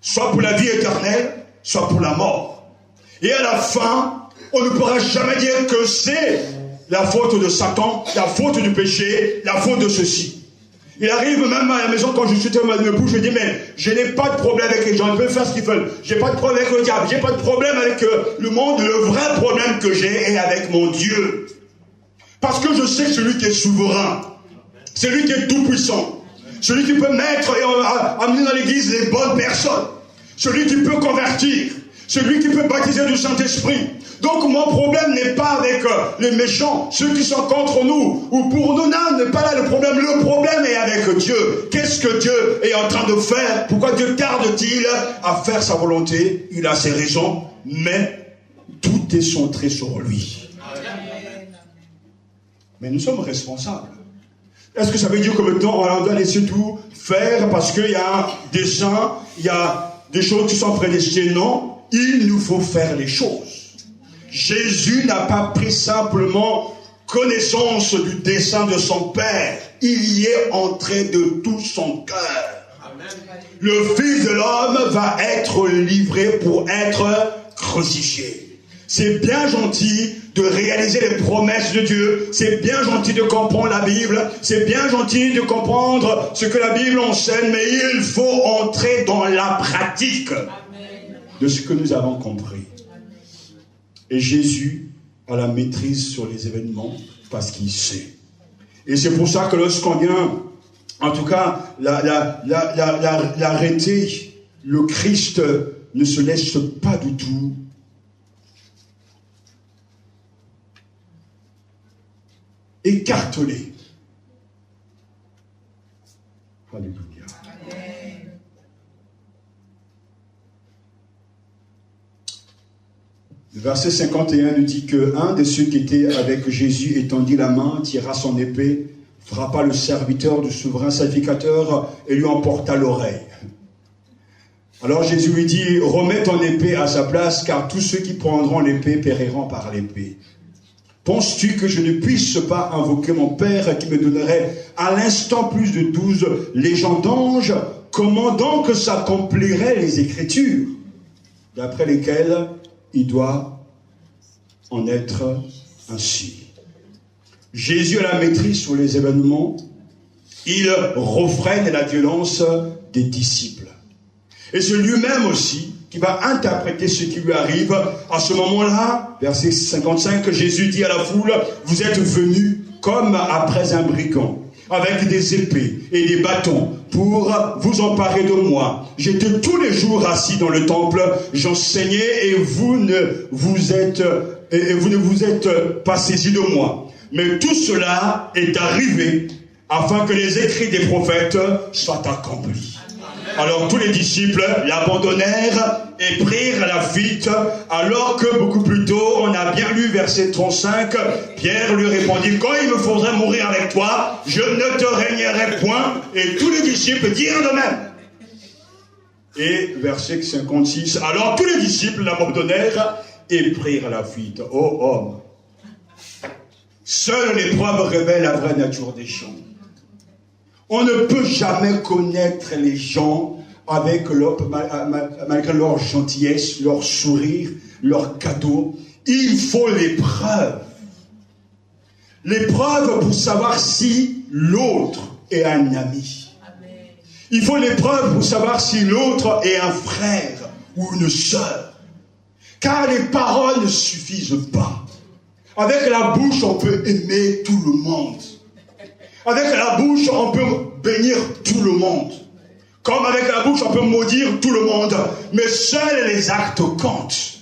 Soit pour la vie éternelle, soit pour la mort. Et à la fin, on ne pourra jamais dire que c'est la faute de Satan, la faute du péché, la faute de ceci. Il arrive même à la maison quand je suis avec ma épouse, je dis mais je n'ai pas de problème avec les gens, ils peuvent faire ce qu'ils veulent. J'ai pas de problème avec le diable, j'ai pas de problème avec le monde. Le vrai problème que j'ai est avec mon Dieu. Parce que je sais que celui qui est souverain, celui qui est tout puissant, celui qui peut mettre et amener dans l'église les bonnes personnes, celui qui peut convertir, celui qui peut baptiser du Saint-Esprit. Donc mon problème n'est pas avec les méchants, ceux qui sont contre nous, ou pour nous, non, n'est pas là le problème. Le problème est avec Dieu. Qu'est-ce que Dieu est en train de faire? Pourquoi Dieu tarde-t-il à faire sa volonté? Il a ses raisons, mais tout est centré sur lui. Mais nous sommes responsables. Est-ce que ça veut dire que maintenant on doit laisser tout faire parce qu'il y a un dessein, il y a des choses qui sont prédestinées? Non, il nous faut faire les choses. Jésus n'a pas pris simplement connaissance du dessein de son Père. Il y est entré de tout son cœur. Le Fils de l'homme va être livré pour être crucifié. C'est bien gentil de réaliser les promesses de Dieu. C'est bien gentil de comprendre la Bible. C'est bien gentil de comprendre ce que la Bible enseigne. Mais il faut entrer dans la pratique de ce que nous avons compris. Et Jésus a la maîtrise sur les événements parce qu'il sait. Et c'est pour ça que lorsqu'on vient, en tout cas, l'arrêter, le Christ ne se laisse pas du tout écarteler. Alléluia. Le verset 51 nous dit que un de ceux qui étaient avec Jésus étendit la main, tira son épée, frappa le serviteur du souverain sacrificateur et lui emporta l'oreille. Alors Jésus lui dit, remets ton épée à sa place, car tous ceux qui prendront l'épée périront par l'épée. Penses-tu que je ne puisse pas invoquer mon Père qui me donnerait à l'instant plus de 12 légions d'anges? Comment donc s'accompliraient les Écritures, d'après lesquelles il doit en être ainsi? Jésus a la maîtrise sur les événements. Il refrène la violence des disciples. Et c'est lui-même aussi qui va interpréter ce qui lui arrive. À ce moment-là, verset 55, Jésus dit à la foule, vous êtes venus comme après un brigand, avec des épées et des bâtons pour vous emparer de moi. J'étais tous les jours assis dans le temple, j'enseignais et vous ne vous êtes pas saisis de moi. Mais tout cela est arrivé afin que les écrits des prophètes soient accomplis. Alors tous les disciples l'abandonnèrent et prirent la fuite, alors que beaucoup plus tôt, on a bien lu verset 35, Pierre lui répondit, quand il me faudrait mourir avec toi, je ne te régnerai point. Et tous les disciples dirent de même. Et verset 56, alors tous les disciples l'abandonnèrent et prirent la fuite. Ô homme, seule l'épreuve révèle la vraie nature des gens. On ne peut jamais connaître les gens malgré leur gentillesse, leur sourire, leur cadeau. Il faut l'épreuve. L'épreuve pour savoir si l'autre est un ami. Il faut l'épreuve pour savoir si l'autre est un frère. ou une sœur. Car les paroles ne suffisent pas. Avec la bouche, on peut aimer tout le monde. Avec la bouche, on peut bénir tout le monde. Comme avec la bouche, on peut maudire tout le monde. Mais seuls les actes comptent.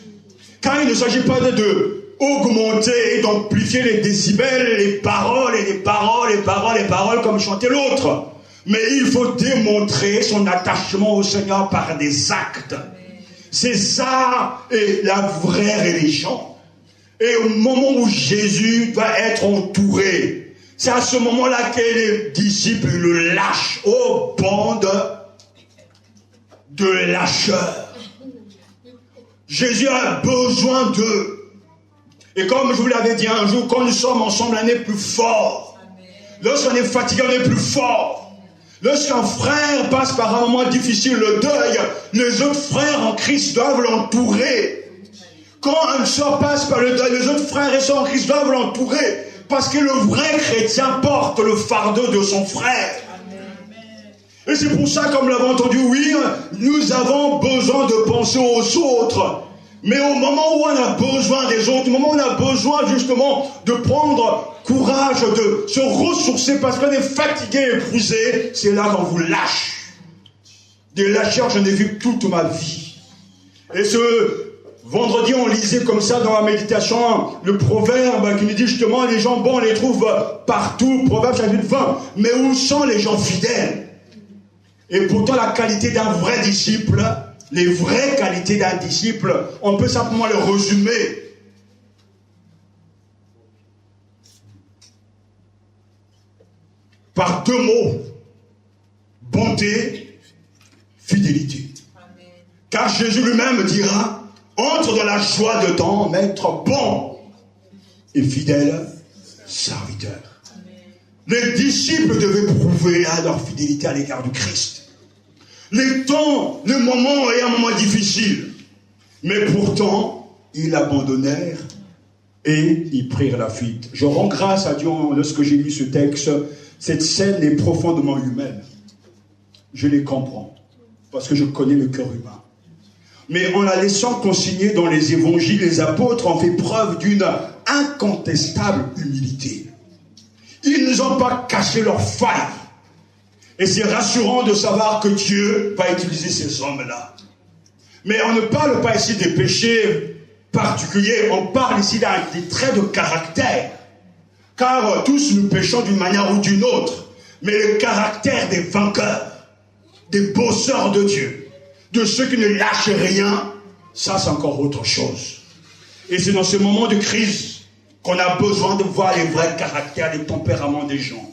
Car il ne s'agit pas de augmenter et d'amplifier les décibels, les paroles, comme chantait l'autre. Mais il faut démontrer son attachement au Seigneur par des actes. C'est ça et la vraie religion. Et au moment où Jésus doit être entouré, c'est à ce moment-là que les disciples le lâchent aux bandes de lâcheurs. Jésus a besoin d'eux. Et comme je vous l'avais dit un jour, quand nous sommes ensemble, on est plus fort. Lorsqu'on est fatigué, on est plus fort. Lorsqu'un frère passe par un moment difficile, le deuil, les autres frères en Christ doivent l'entourer. Quand un sœur passe par le deuil, les autres frères et sœurs en Christ doivent l'entourer. Parce que le vrai chrétien porte le fardeau de son frère. Et c'est pour ça, comme nous l'avons entendu, oui, nous avons besoin de penser aux autres. Mais au moment où on a besoin des autres, au moment où on a besoin justement de prendre courage, de se ressourcer parce qu'on est fatigué, épuisé, c'est là qu'on vous lâche. Des lâcheurs, j'en ai vu toute ma vie. Et ce vendredi, on lisait comme ça dans la méditation le proverbe qui nous dit justement les gens bons, on les trouve partout, proverbe chapitre 20. Mais où sont les gens fidèles? Et pourtant la qualité d'un vrai disciple, les vraies qualités d'un disciple, on peut simplement les résumer. Par deux mots: bonté, fidélité. Amen. Car Jésus lui-même dira: entre dans la joie de ton être bon et fidèle serviteur. Amen. Les disciples devaient prouver leur fidélité à l'égard du Christ. Les temps, les moments et un moment difficile. Mais pourtant, ils abandonnèrent et ils prirent la fuite. Je rends grâce à Dieu lorsque j'ai lu ce texte. Cette scène est profondément humaine. Je les comprends, parce que je connais le cœur humain. Mais en la laissant consigner dans les évangiles, les apôtres ont fait preuve d'une incontestable humilité. Ils ne ont pas caché leurs failles. Et c'est rassurant de savoir que Dieu va utiliser ces hommes-là. Mais on ne parle pas ici des péchés particuliers, on parle ici des traits de caractère. Car tous nous péchons d'une manière ou d'une autre. Mais le caractère des vainqueurs, des bosseurs de Dieu, de ceux qui ne lâchent rien, ça c'est encore autre chose. Et c'est dans ce moment de crise qu'on a besoin de voir les vrais caractères, les tempéraments des gens.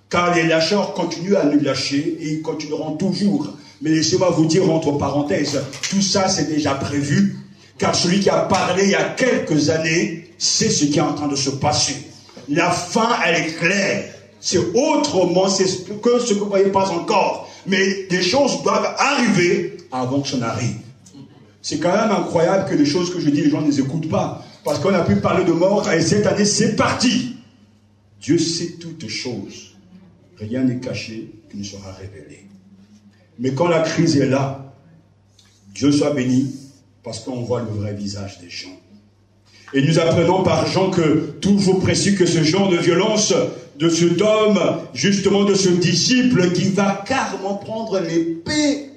Car les lâcheurs continuent à nous lâcher et ils continueront toujours. Mais laissez-moi vous dire entre parenthèses, tout ça c'est déjà prévu. Car celui qui a parlé il y a quelques années, c'est ce qui est en train de se passer. La fin, elle est claire. C'est autrement, c'est que ce que vous ne voyez pas encore. Mais des choses doivent arriver avant que ça n'arrive. C'est quand même incroyable que les choses que je dis, les gens ne les écoutent pas. Parce qu'on a pu parler de mort et cette année, c'est parti. Dieu sait toutes choses. Rien n'est caché qui ne sera révélé. Mais quand la crise est là, Dieu soit béni parce qu'on voit le vrai visage des gens. Et nous apprenons par Jean que, toujours précis que ce genre de violence de cet homme, justement de ce disciple qui va carrément prendre l'épée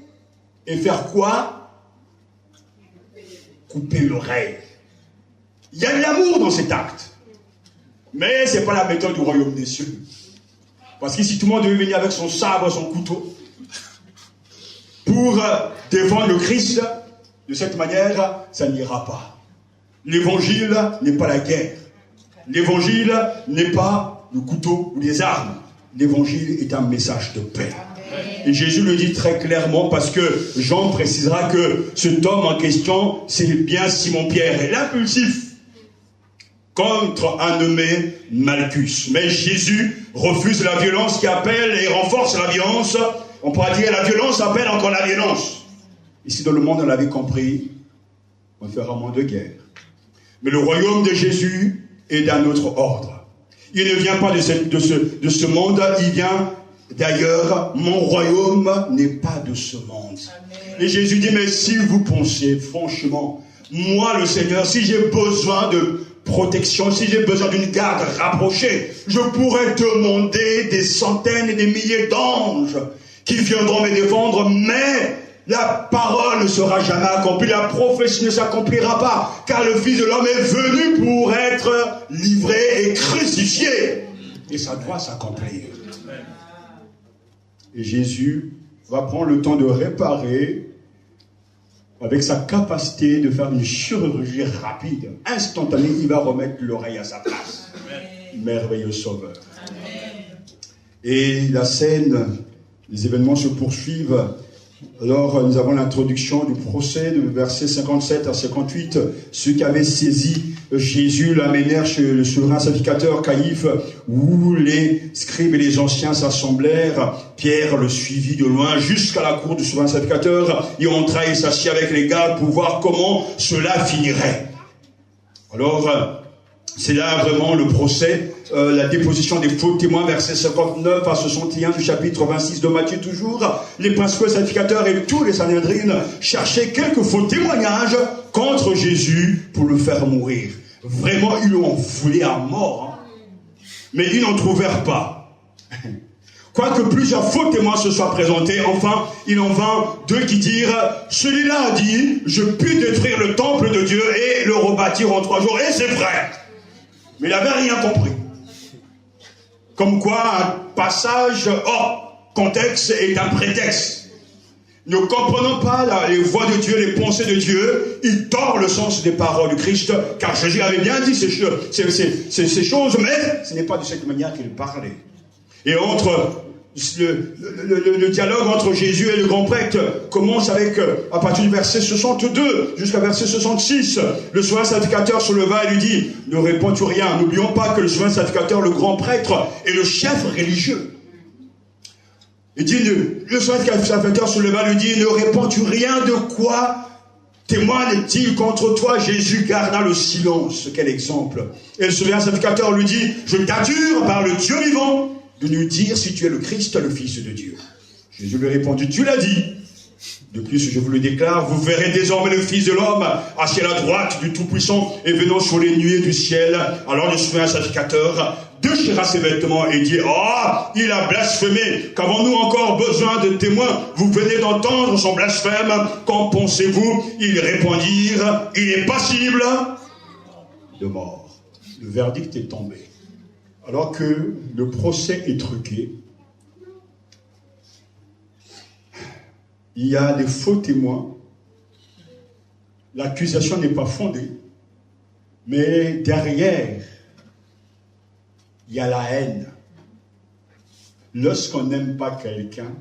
et faire quoi? Couper l'oreille. Il y a de l'amour dans cet acte. Mais ce n'est pas la méthode du royaume des cieux. Parce que si tout le monde devait venir avec son sabre, son couteau, pour défendre le Christ, de cette manière, ça n'ira pas. L'évangile n'est pas la guerre. L'évangile n'est pas le couteau ou les armes. L'évangile est un message de paix. Et Jésus le dit très clairement parce que Jean précisera que cet homme en question, c'est bien Simon-Pierre. Et l'impulsif contre un nommé Malchus. Mais Jésus refuse la violence qui appelle et renforce la violence. On pourra dire la violence appelle encore la violence. Ici dans le monde, on l'avait compris, on fera moins de guerre. Mais le royaume de Jésus est d'un autre ordre. Il ne vient pas de ce monde, il vient D'ailleurs, mon royaume n'est pas de ce monde. Et Jésus dit, mais si vous pensez, franchement, moi le Seigneur, si j'ai besoin de protection, si j'ai besoin d'une garde rapprochée, je pourrais demander des centaines et des milliers d'anges qui viendront me défendre, mais la parole ne sera jamais accomplie, la prophétie ne s'accomplira pas, car le Fils de l'homme est venu pour être livré et crucifié. Et ça doit s'accomplir. Et Jésus va prendre le temps de réparer avec sa capacité de faire une chirurgie rapide, instantanée, il va remettre l'oreille à sa place. Merveilleux Sauveur. Et la scène, les événements se poursuivent. Alors, nous avons l'introduction du procès, de versets 57 à 58. Ceux qui avaient saisi Jésus l'amenèrent chez le souverain sacrificateur Caïphe, où les scribes et les anciens s'assemblèrent. Pierre le suivit de loin jusqu'à la cour du souverain sacrificateur. Il entra et s'assit avec les gardes pour voir comment cela finirait. Alors, c'est là vraiment le procès, la déposition des faux témoins, versets 59 à 61 du chapitre 26 de Matthieu toujours. Les principaux sacrificateurs et tous les Sanhédrines cherchaient quelques faux témoignages contre Jésus pour le faire mourir. Vraiment, ils l'ont foulé à mort. Hein. Mais ils n'en trouvèrent pas. Quoique plusieurs faux témoins se soient présentés, enfin, il en vint deux qui dirent, celui-là a dit, je puis détruire le temple de Dieu et le rebâtir en 3 jours. Et c'est vrai. Mais il n'avait rien compris. Comme quoi, un passage hors contexte est un prétexte. Ne comprenant pas les voies de Dieu, les pensées de Dieu, il tord le sens des paroles du Christ, car Jésus avait bien dit ces choses, mais ce n'est pas de cette manière qu'il parlait. Et entre le dialogue entre Jésus et le grand prêtre commence avec, à partir du verset 62 jusqu'à verset 66, le souverain sacrificateur se leva et lui dit, ne réponds-tu rien? N'oublions pas que le souverain sacrificateur, le grand prêtre, est le chef religieux. Il dit, le souverain sacrificateur se leva et lui dit, ne réponds-tu rien? De quoi témoigne-t-il contre toi? Jésus garda le silence. Quel exemple. Et le souverain sacrificateur lui dit, je t'adjure par le Dieu vivant de nous dire si tu es le Christ, le Fils de Dieu. Jésus lui répondit, tu l'as dit. De plus, je vous le déclare, vous verrez désormais le Fils de l'homme assis à la droite du Tout-Puissant et venant sur les nuées du ciel. Alors le souverain sacrificateur déchira ses vêtements et dit, ah, il a blasphémé. Qu'avons-nous encore besoin de témoins? Vous venez d'entendre son blasphème. Qu'en pensez-vous? Ils répondirent, il est passible de mort. Le verdict est tombé. Alors que le procès est truqué, il y a des faux témoins, l'accusation n'est pas fondée, mais derrière, il y a la haine. Lorsqu'on n'aime pas quelqu'un,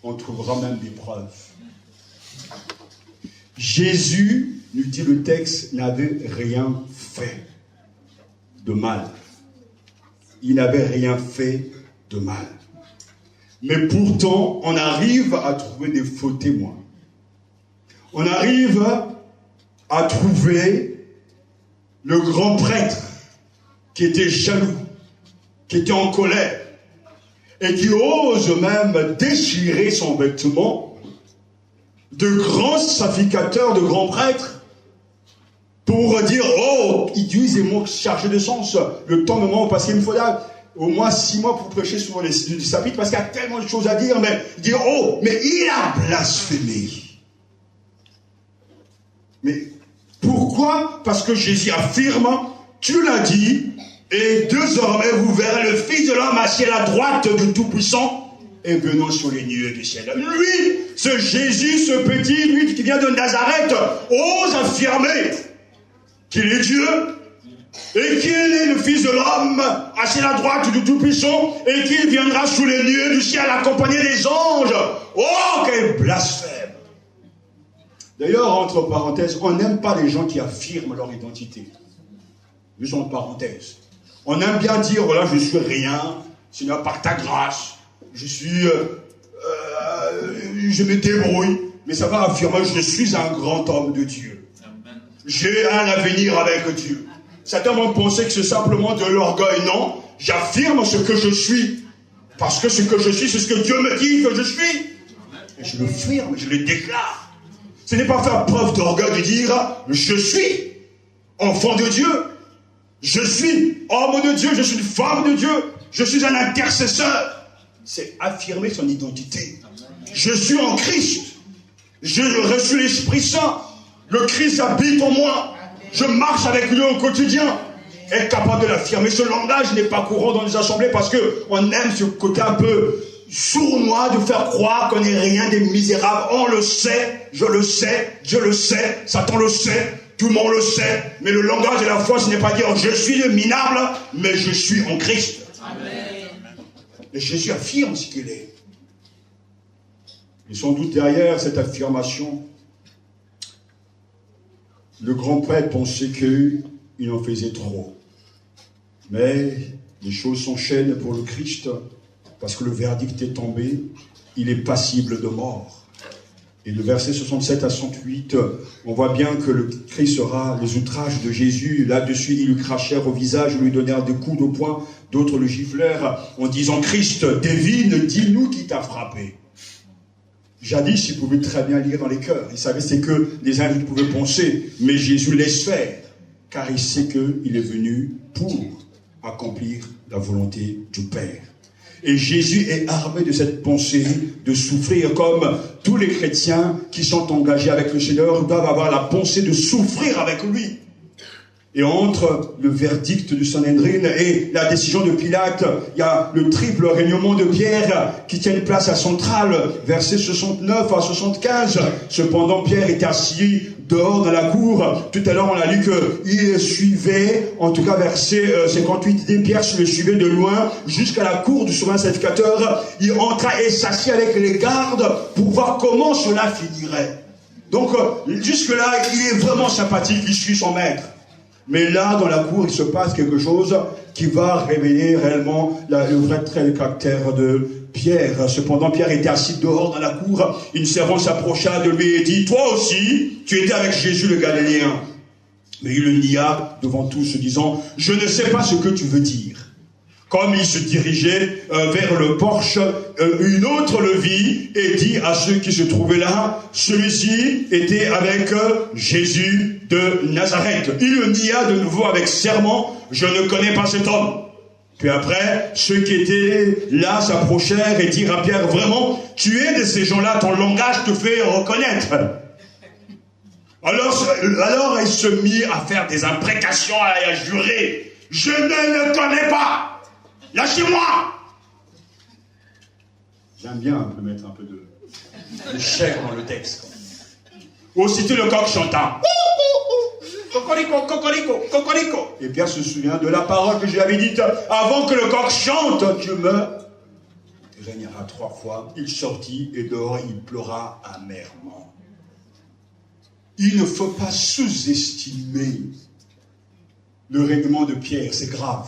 on trouvera même des preuves. Jésus, nous dit le texte, n'avait rien fait de mal. Il n'avait rien fait de mal. Mais pourtant, on arrive à trouver des faux témoins. On arrive à trouver le grand prêtre qui était jaloux, qui était en colère, et qui ose même déchirer son vêtement. De grands sacrificateurs, de grands prêtres, pour dire, oh, ils utilisent des mots chargés de sens. Le temps, moment, parce qu'il me faut là au moins 6 mois pour prêcher sur les du chapitre, parce qu'il y a tellement de choses à dire, mais dire, oh, mais il a blasphémé. Mais pourquoi? Parce que Jésus affirme, tu l'as dit, et désormais vous verrez le Fils de l'homme assis à la droite du Tout-Puissant et venant sur les nuées du ciel. Lui, ce Jésus, ce petit, lui qui vient de Nazareth, ose affirmer qu'il est Dieu, et qu'il est le Fils de l'homme, assis à la droite du Tout-Puissant, et qu'il viendra sous les nuées du ciel accompagné des anges. Oh, quel blasphème! D'ailleurs, entre parenthèses, on n'aime pas les gens qui affirment leur identité. Juste entre parenthèses. On aime bien dire, voilà, je suis rien, sinon par ta grâce, je me débrouille, mais ça va affirmer, je suis un grand homme de Dieu. J'ai un avenir avec Dieu. Certains vont penser que c'est simplement de l'orgueil. Non, j'affirme ce que je suis. Parce que ce que je suis, c'est ce que Dieu me dit que je suis. Et je le affirme, je le déclare. Ce n'est pas faire preuve d'orgueil de dire, je suis enfant de Dieu. Je suis homme de Dieu, je suis une femme de Dieu. Je suis un intercesseur. C'est affirmer son identité. Je suis en Christ. J'ai reçu l'Esprit Saint. Le Christ habite en moi. Je marche avec lui au quotidien. Être capable de l'affirmer. Ce langage n'est pas courant dans les assemblées parce qu'on aime ce côté un peu sournois de faire croire qu'on n'est rien des misérables. On le sait, je le sais, Dieu le sait, Satan le sait, tout le monde le sait. Mais le langage de la foi, ce n'est pas dire je suis le minable, mais je suis en Christ. Amen. Et Jésus affirme ce qu'il est. Et sans doute derrière cette affirmation, le grand prêtre pensait qu'il en faisait trop. Mais les choses s'enchaînent pour le Christ, parce que le verdict est tombé, il est passible de mort. Et le verset 67 à 68, on voit bien que le Christ sera les outrages de Jésus. Là-dessus, ils lui crachèrent au visage, lui donnèrent des coups de poing, d'autres le giflèrent, en disant, Christ, devine, dis-nous qui t'a frappé. Jadis, ils pouvaient très bien lire dans les cœurs. Ils savaient ce que les uns pouvaient penser, mais Jésus laisse faire, car il sait qu'il est venu pour accomplir la volonté du Père. Et Jésus est armé de cette pensée de souffrir, comme tous les chrétiens qui sont engagés avec le Seigneur doivent avoir la pensée de souffrir avec lui. Et entre le verdict du Sanhédrin et la décision de Pilate, il y a le triple règnement de Pierre qui tient une place centrale, versets 69 à 75. Cependant, Pierre était assis dehors dans la cour. Tout à l'heure, on a lu qu'il suivait, en tout cas verset 58, dit Pierre le suivait de loin jusqu'à la cour du souverain sacrificateur. Il entra et s'assit avec les gardes pour voir comment cela finirait. Donc, jusque-là, il est vraiment sympathique, il suit son maître. Mais là, dans la cour, il se passe quelque chose qui va révéler réellement le vrai trait de caractère de Pierre. Cependant, Pierre était assis dehors dans la cour. Une servante s'approcha de lui et dit, toi aussi, tu étais avec Jésus le Galiléen. Mais il le nia devant tous, disant, je ne sais pas ce que tu veux dire. Comme il se dirigeait vers le porche, une autre le vit et dit à ceux qui se trouvaient là, celui-ci était avec Jésus de Nazareth. Il le nia de nouveau avec serment, je ne connais pas cet homme. Puis après, ceux qui étaient là s'approchèrent et dirent à Pierre, vraiment, tu es de ces gens-là, ton langage te fait reconnaître. Alors il se mit à faire des imprécations, à jurer, je ne le connais pas. Lâchez-moi! J'aime bien un peu mettre un peu de chèvre dans le texte. Aussitôt le coq chanta. Cocorico, cocorico, cocorico. Et Pierre se souvient de la parole que je lui avais dite. Avant que le coq chante, Dieu meurt. Il régnera 3 fois. Il sortit et dehors il pleura amèrement. Il ne faut pas sous-estimer le règlement de Pierre. C'est grave.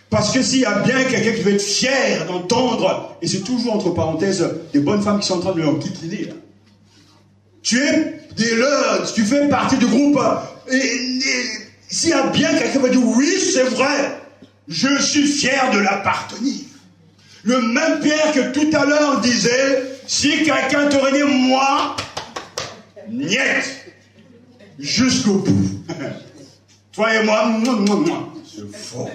Parce que s'il y a bien quelqu'un qui veut être fier d'entendre, et c'est toujours entre parenthèses des bonnes femmes qui sont en train de leur enquiquiner, tu es des leurs, tu fais partie du groupe, et s'il y a bien quelqu'un qui va dire oui, c'est vrai, je suis fier de l'appartenir. Le même Pierre que tout à l'heure disait, si quelqu'un t'aurait dit moi, niet, jusqu'au bout. Toi et moi, c'est faux.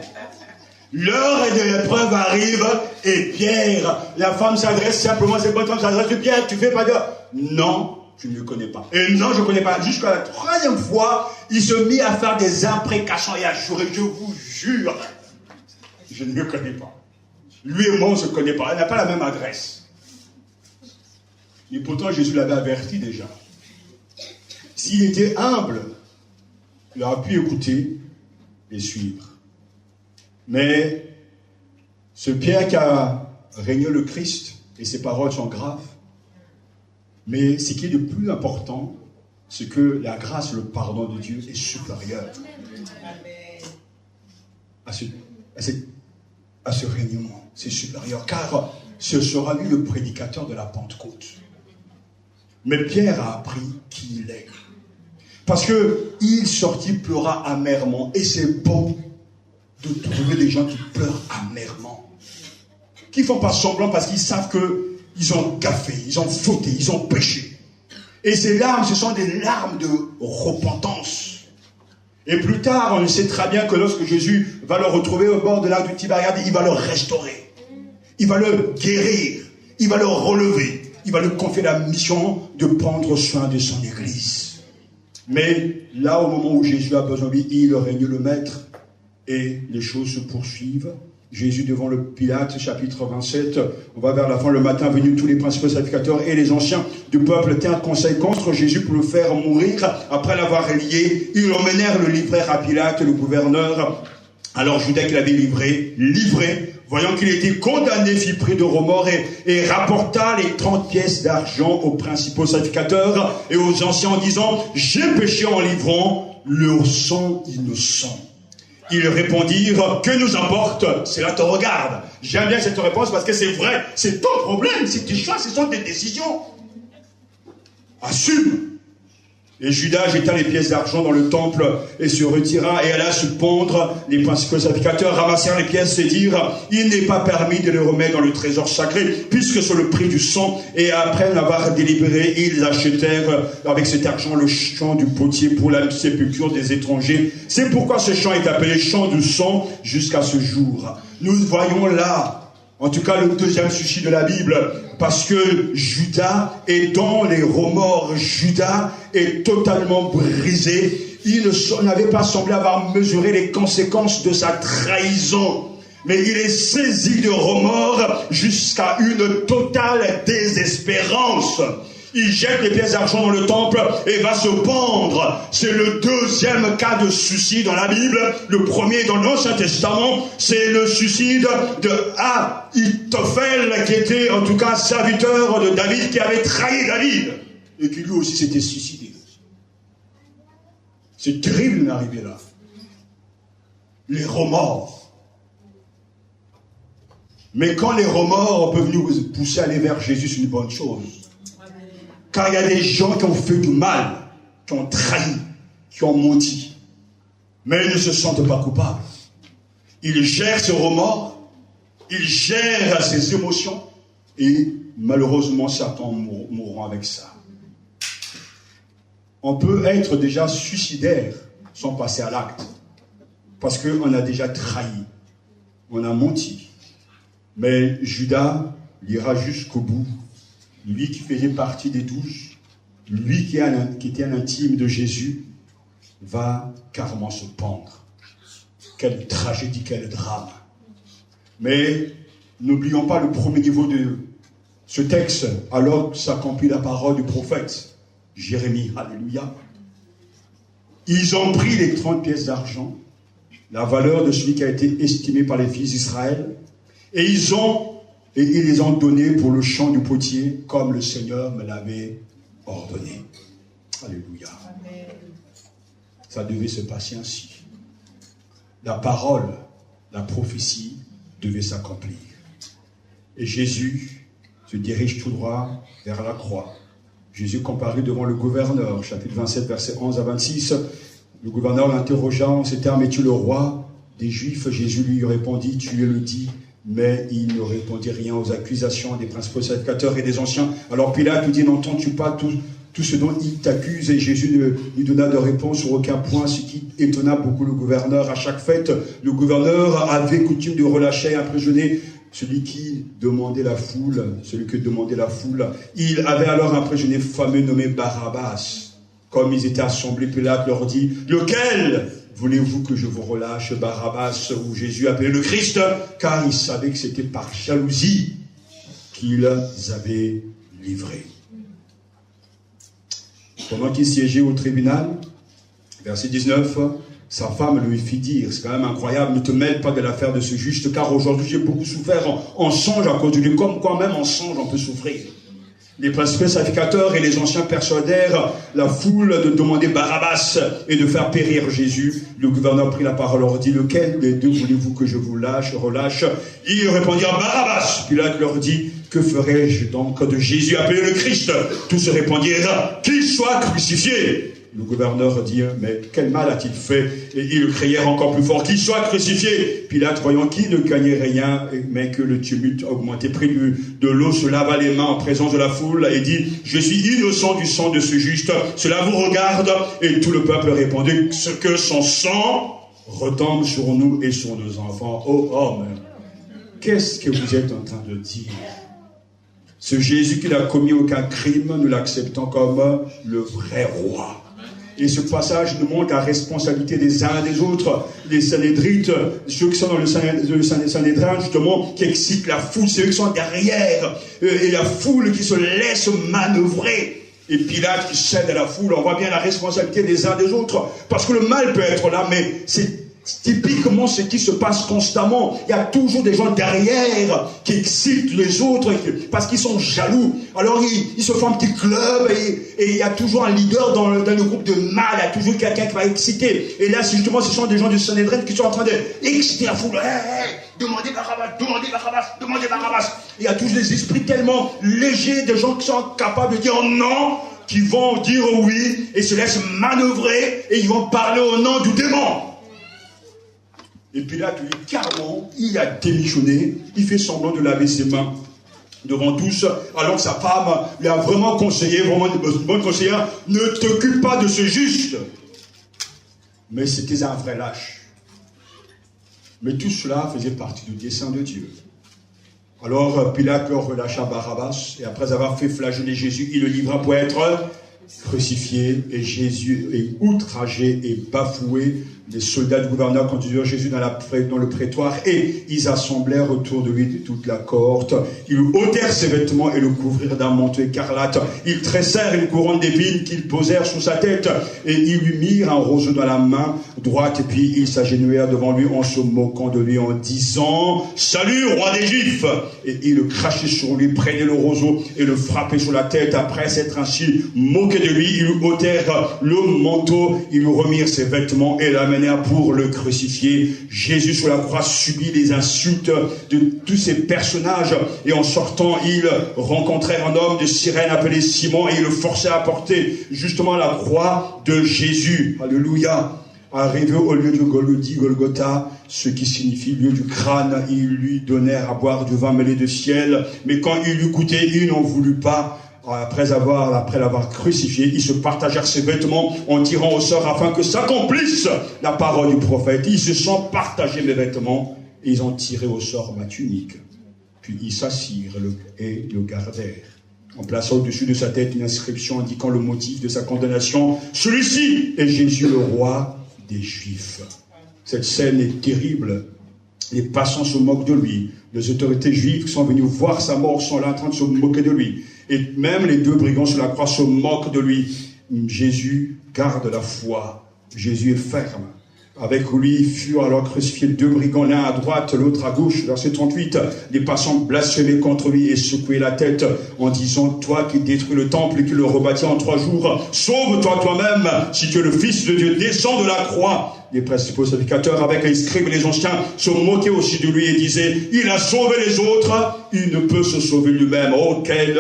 L'heure de l'épreuve arrive et Pierre, la femme s'adresse simplement, cette bonne femme s'adresse, Pierre, tu fais pas de... Non, je ne le connais pas. Et non, je ne connais pas. Jusqu'à la 3e fois, il se mit à faire des imprécations et à jurer, je vous jure, je ne le connais pas. Lui et moi, on ne se connaît pas. Elle n'a pas la même adresse. Et pourtant, Jésus l'avait averti déjà. S'il était humble, il aurait pu écouter et suivre. Mais ce Pierre qui a régné le Christ, et ses paroles sont graves, mais ce qui est le plus important, c'est que la grâce, le pardon de Dieu est supérieur à ce règnement. C'est supérieur, car ce sera lui le prédicateur de la Pentecôte. Mais Pierre a appris qui il est. Parce qu'il sortit, pleura amèrement, et c'est bon de trouver des gens qui pleurent amèrement. qui font pas semblant parce qu'ils savent qu'ils ont gaffé, ils ont fauté, ils ont péché. Et ces larmes, ce sont des larmes de repentance. Et plus tard, on sait très bien que lorsque Jésus va le retrouver au bord de lac du Tibériade, il va le restaurer. Il va le guérir. Il va le relever. Il va lui confier la mission de prendre soin de son Église. Mais là, au moment où Jésus a besoin de lui, il règne le Maître. Et les choses se poursuivent. Jésus devant le Pilate, chapitre 27, on va vers la fin, le matin venu, tous les principaux sacrificateurs et les anciens du peuple tinrent conseil contre Jésus pour le faire mourir. Après l'avoir lié, ils emmenèrent le livreur à Pilate, le gouverneur. Alors Judas qui l'avait livré, voyant qu'il était condamné, fit prix de remords et rapporta les 30 pièces d'argent aux principaux sacrificateurs et aux anciens en disant, j'ai péché en livrant le sang innocent. Ils répondirent, que nous importe, cela te regarde. J'aime bien cette réponse parce que c'est vrai, c'est ton problème, c'est tes choix, ce sont tes décisions. Assume. Et Judas jeta les pièces d'argent dans le temple et se retira et alla se pondre. Les principaux sacrificateurs ramassèrent les pièces et dirent, il n'est pas permis de les remettre dans le trésor sacré, puisque c'est le prix du sang. Et après en avoir délibéré, ils achetèrent avec cet argent le champ du potier pour la sépulture des étrangers. C'est pourquoi ce champ est appelé champ du sang jusqu'à ce jour. Nous voyons là, en tout cas, le deuxième souci de la Bible, parce que Judas est dans les remords. Judas est totalement brisé. Il n'avait pas semblé avoir mesuré les conséquences de sa trahison. Mais il est saisi de remords jusqu'à une totale désespérance. Il jette les pièces d'argent dans le temple et va se pendre. C'est le deuxième cas de suicide dans la Bible. Le premier dans l'Ancien Testament, c'est le suicide de Ahitophel, qui était en tout cas serviteur de David, qui avait trahi David. Et qui lui aussi s'était suicidé. C'est terrible d'arriver là. Les remords. Mais quand les remords peuvent nous pousser à aller vers Jésus, c'est une bonne chose. Car il y a des gens qui ont fait du mal, qui ont trahi, qui ont menti. Mais ils ne se sentent pas coupables. Ils gèrent ce remords, ils gèrent ces émotions, et malheureusement, certains mourront avec ça. On peut être déjà suicidaire sans passer à l'acte. Parce qu'on a déjà trahi, on a menti. Mais Judas ira jusqu'au bout. Lui qui faisait partie des 12, lui qui était un intime de Jésus, va carrément se pendre. Quelle tragédie, quel drame. Mais n'oublions pas le premier niveau de ce texte, alors s'accomplit la parole du prophète Jérémie. Alléluia. Ils ont pris les 30 pièces d'argent, la valeur de celui qui a été estimé par les fils d'Israël, et ils les ont donnés pour le champ du potier, comme le Seigneur me l'avait ordonné. Alléluia. Amen. Ça devait se passer ainsi. La parole, la prophétie devait s'accomplir. Et Jésus se dirige tout droit vers la croix. Jésus comparut devant le gouverneur, chapitre 27, versets 11 à 26. Le gouverneur l'interrogea en ces termes, es-tu le roi des Juifs? Jésus lui répondit, tu le dis. Mais il ne répondit rien aux accusations des principaux sacrificateurs et des anciens. Alors Pilate lui dit, n'entends-tu pas tout ce dont il t'accuse? Et Jésus ne lui donna de réponse sur aucun point, ce qui étonna beaucoup le gouverneur. À chaque fête, le gouverneur avait coutume de relâcher et emprisonner celui qui demandait la foule. Il avait alors un prisonnier fameux nommé Barabbas. Comme ils étaient assemblés, Pilate leur dit, lequel voulez-vous que je vous relâche, Barabbas ou Jésus appelé le Christ? Car il savait que c'était par jalousie qu'ils avaient livré. Pendant qu'il siégeait au tribunal, verset 19, sa femme lui fit dire, c'est quand même incroyable, ne te mêle pas de l'affaire de ce juste, car aujourd'hui j'ai beaucoup souffert en songe à cause de lui, comme quoi même en songe on peut souffrir. Les principaux sacrificateurs et les anciens persuadèrent la foule de demander Barabbas et de faire périr Jésus. Le gouverneur prit la parole, leur dit, lequel des deux voulez-vous que je vous relâche? Ils répondirent Barabbas. Pilate leur dit, que ferai-je donc de Jésus appelé le Christ? Tous répondirent, qu'il soit crucifié. Le gouverneur dit, mais quel mal a-t-il fait? Et ils le crièrent encore plus fort, qu'il soit crucifié. Pilate, voyant qu'il ne gagnait rien, mais que le tumulte augmentait, prit de l'eau, se lava les mains en présence de la foule et dit, je suis innocent du sang de ce juste, cela vous regarde. Et tout le peuple répondait, ce que son sang retombe sur nous et sur nos enfants. Ô homme, qu'est-ce que vous êtes en train de dire? Ce Jésus qui n'a commis aucun crime, nous l'acceptons comme le vrai roi. Et ce passage nous montre la responsabilité des uns et des autres. Les Sanhédrites, ceux qui sont dans le Sanhédrin, justement, qui excitent la foule, ceux qui sont derrière. Et la foule qui se laisse manœuvrer. Et Pilate qui cède à la foule. On voit bien la responsabilité des uns et des autres. Parce que le mal peut être là, mais c'est typiquement ce qui se passe constamment. Il y a toujours des gens derrière qui excitent les autres parce qu'ils sont jaloux. Alors ils se font un petit club et il y a toujours un leader dans le groupe de mal. Il y a toujours quelqu'un qui va exciter. Et là, justement, ce sont des gens du Sanhédrin qui sont en train d'exciter la foule. Demandez Barabbas, demandez Barabbas, demandez Barabbas. Il y a toujours des esprits tellement légers, des gens qui sont capables de dire non, qui vont dire oui et se laissent manœuvrer et ils vont parler au nom du démon. Et puis là, tu dis carrément, il a démissionné, il fait semblant de laver ses mains devant tous, alors que sa femme lui a vraiment conseillé, vraiment une bonne conseillère, ne t'occupe pas de ce juste. Mais c'était un vrai lâche. Mais tout cela faisait partie du dessein de Dieu. Alors Pilate leur relâcha Barabbas, et après avoir fait flageller Jésus, il le livra pour être crucifié, et Jésus est outragé et bafoué. Les soldats du gouverneur conduisirent Jésus dans le prétoire et ils assemblèrent autour de lui de toute la cohorte. Ils ôtèrent ses vêtements et le couvrirent d'un manteau écarlate. Ils tressèrent une couronne d'épines qu'ils posèrent sur sa tête et ils lui mirent un roseau dans la main droite. Et puis ils s'agenouillèrent devant lui en se moquant de lui en disant « Salut, roi des Juifs !» Et ils le crachaient sur lui, prenaient le roseau et le frappaient sur la tête. Après s'être ainsi moqués de lui, ils lui ôtèrent le manteau, ils lui remirent ses vêtements et l'amenèrent pour le crucifier. Jésus sur la croix subit les insultes de tous ces personnages et en sortant, ils rencontrèrent un homme de Cyrène appelé Simon et ils le forçaient à porter justement la croix de Jésus. Alléluia. Arrivé au lieu de Golgotha, ce qui signifie lieu du crâne, ils lui donnèrent à boire du vin mêlé de ciel, mais quand il eut goûté, ils n'en voulut pas. Après l'avoir crucifié, ils se partagèrent ses vêtements en tirant au sort afin que s'accomplisse la parole du prophète. Ils se sont partagés mes vêtements et ils ont tiré au sort ma tunique. Puis ils s'assirent et le gardèrent, en plaçant au-dessus de sa tête une inscription indiquant le motif de sa condamnation. Celui-ci est Jésus, le roi des Juifs. Cette scène est terrible. Les passants se moquent de lui. Les autorités juives qui sont venues voir sa mort sont là en train de se moquer de lui. Et même les deux brigands sur la croix se moquent de lui. Jésus garde la foi. Jésus est ferme. Avec lui furent alors crucifiés deux brigands, l'un à droite, l'autre à gauche. Verset 38, les passants blasphémaient contre lui et secouaient la tête en disant, toi qui détruis le temple et qui le rebâtis en 3 jours, sauve-toi toi-même si tu es le Fils de Dieu, descends de la croix. Les principaux sacrificateurs avec les scribes et les anciens se moquaient aussi de lui et disaient, il a sauvé les autres, il ne peut se sauver lui-même. Oh, quelle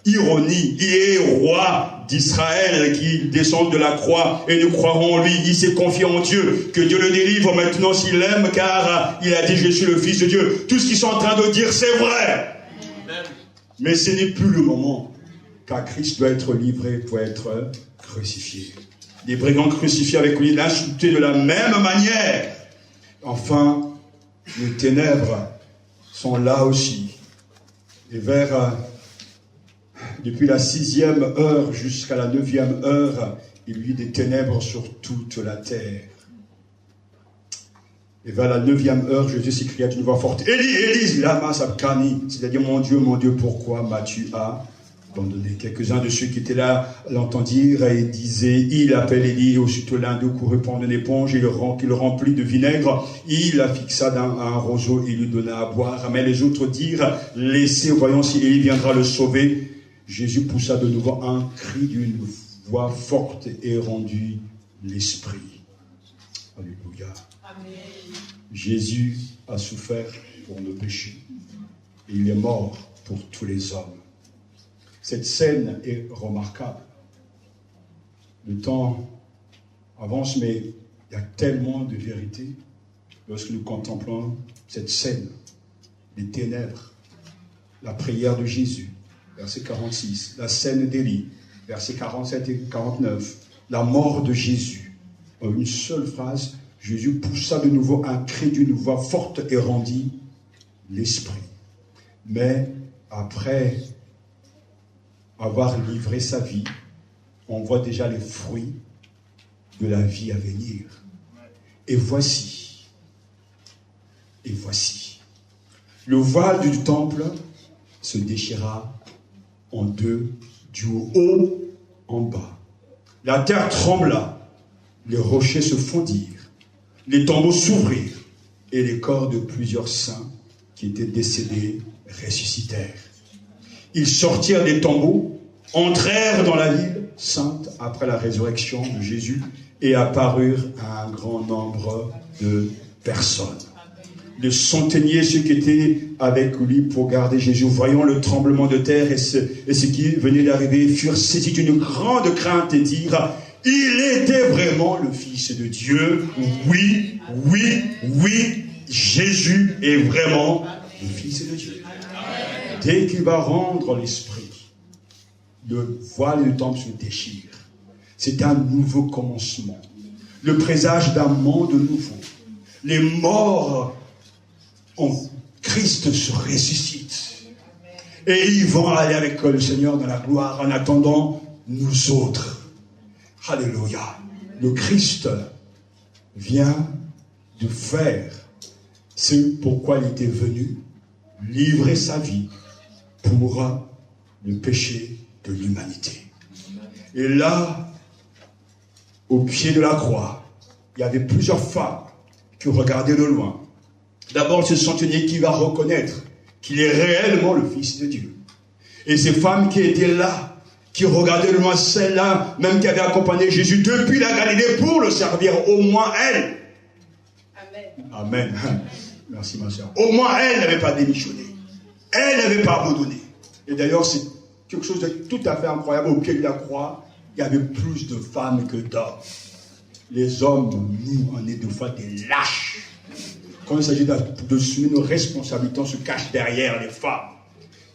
ironie! Il est roi d'Israël qui descend de la croix et nous croirons en lui. Il s'est confié en Dieu, que Dieu le délivre maintenant s'il l'aime, car il a dit je suis le Fils de Dieu. Tout ce qu'ils sont en train de dire, c'est vrai. Mais ce n'est plus le moment, car Christ doit être livré pour être crucifié. Les brigands crucifiés avec lui l'insultaient de la même manière. Enfin, les ténèbres sont là aussi. Et depuis la 6e heure jusqu'à la 9e heure, il y eut des ténèbres sur toute la terre. Et vers la 9e heure, Jésus s'écria d'une voix forte, Élie, Élie, lama sabachthani, c'est-à-dire mon Dieu, pourquoi m'as-tu abandonné? Quelques-uns de ceux qui étaient là l'entendirent et disaient, il appelle Élie. Aussitôt l'un d'eux courut prendre une éponge, il le remplit de vinaigre, il la fixa dans un roseau et lui donna à boire. Mais les autres dirent, laissez, voyons si Élie viendra le sauver. Jésus poussa de nouveau un cri d'une voix forte et rendit l'esprit. Alléluia. Amen. Jésus a souffert pour nos péchés et il est mort pour tous les hommes. Cette scène est remarquable. Le temps avance, mais il y a tellement de vérité lorsque nous contemplons cette scène, les ténèbres, la prière de Jésus, verset 46, la scène d'Élie, versets 47 et 49, la mort de Jésus. En une seule phrase, Jésus poussa de nouveau un cri d'une voix forte et rendit l'esprit. Mais après avoir livré sa vie, on voit déjà les fruits de la vie à venir. Et voici, le voile du temple se déchira en deux, du haut en bas. La terre trembla, les rochers se fondirent, les tombeaux s'ouvrirent, et les corps de plusieurs saints qui étaient décédés ressuscitèrent. Ils sortirent des tombeaux, entrèrent dans la ville sainte après la résurrection de Jésus et apparurent à un grand nombre de personnes. Les centeniers, ceux qui étaient avec lui pour garder Jésus, voyant le tremblement de terre et ce qui venait d'arriver, furent saisis d'une grande crainte et dirent: il était vraiment le Fils de Dieu. Oui, oui, oui, Jésus est vraiment le Fils de Dieu. Dès qu'il va rendre l'esprit, le voile du temple se déchire. C'est un nouveau commencement. Le présage d'un monde nouveau. Les morts en Christ se ressuscitent. Et ils vont aller avec le Seigneur dans la gloire en attendant nous autres. Alléluia. Le Christ vient de faire ce pourquoi il était venu, livrer sa vie pour le péché de l'humanité. Et là, au pied de la croix, il y avait plusieurs femmes qui regardaient de loin. D'abord, ce centenier qui va reconnaître qu'il est réellement le Fils de Dieu. Et ces femmes qui étaient là, qui regardaient de loin, celle-là, même qui avait accompagné Jésus depuis la Galilée pour le servir, au moins elle. Amen. Amen. Merci ma soeur. Au moins elle n'avait pas démissionné. Elle n'avait pas abandonné. Et d'ailleurs, c'est quelque chose de tout à fait incroyable. Au pied de la croix, il y avait plus de femmes que d'hommes. Les hommes, nous, on est des fois des lâches. Quand il s'agit d'assumer nos responsabilités, on se cache derrière les femmes.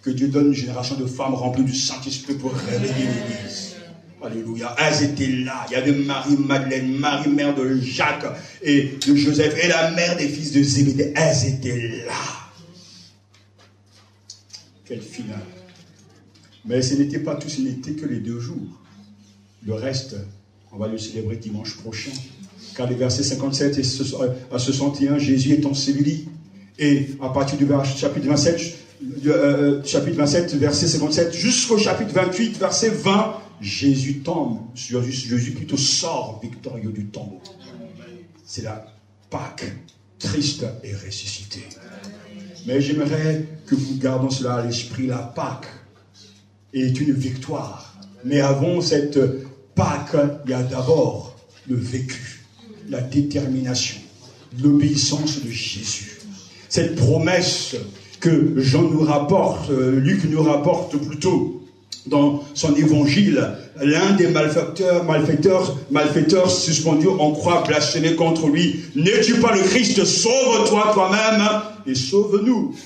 Que Dieu donne une génération de femmes remplies du Saint-Esprit pour réveiller l'Église. Alléluia. Elles étaient là. Il y avait Marie-Madeleine, Marie, mère de Jacques et de Joseph, et la mère des fils de Zébédée. Elles étaient là. Quel finale. Mais ce n'était pas tout, ce n'était que les 2 jours. Le reste, on va le célébrer dimanche prochain. Car les versets 57 à 61, Jésus est enseveli. Et à partir du chapitre 27, verset 57, jusqu'au chapitre 28, verset 20, Jésus tombe, Jésus plutôt sort victorieux du tombeau. C'est la Pâque. Christ est ressuscité. Mais j'aimerais que vous gardiez cela à l'esprit. La Pâque est une victoire. Mais avant cette Pâque, il y a d'abord le vécu, la détermination, l'obéissance de Jésus. Cette promesse que Jean nous rapporte, Luc nous rapporte plutôt dans son évangile, l'un des malfaiteurs suspendus en croix, blasphémé contre lui. N'es-tu pas le Christ? Sauve-toi toi-même et sauve-nous.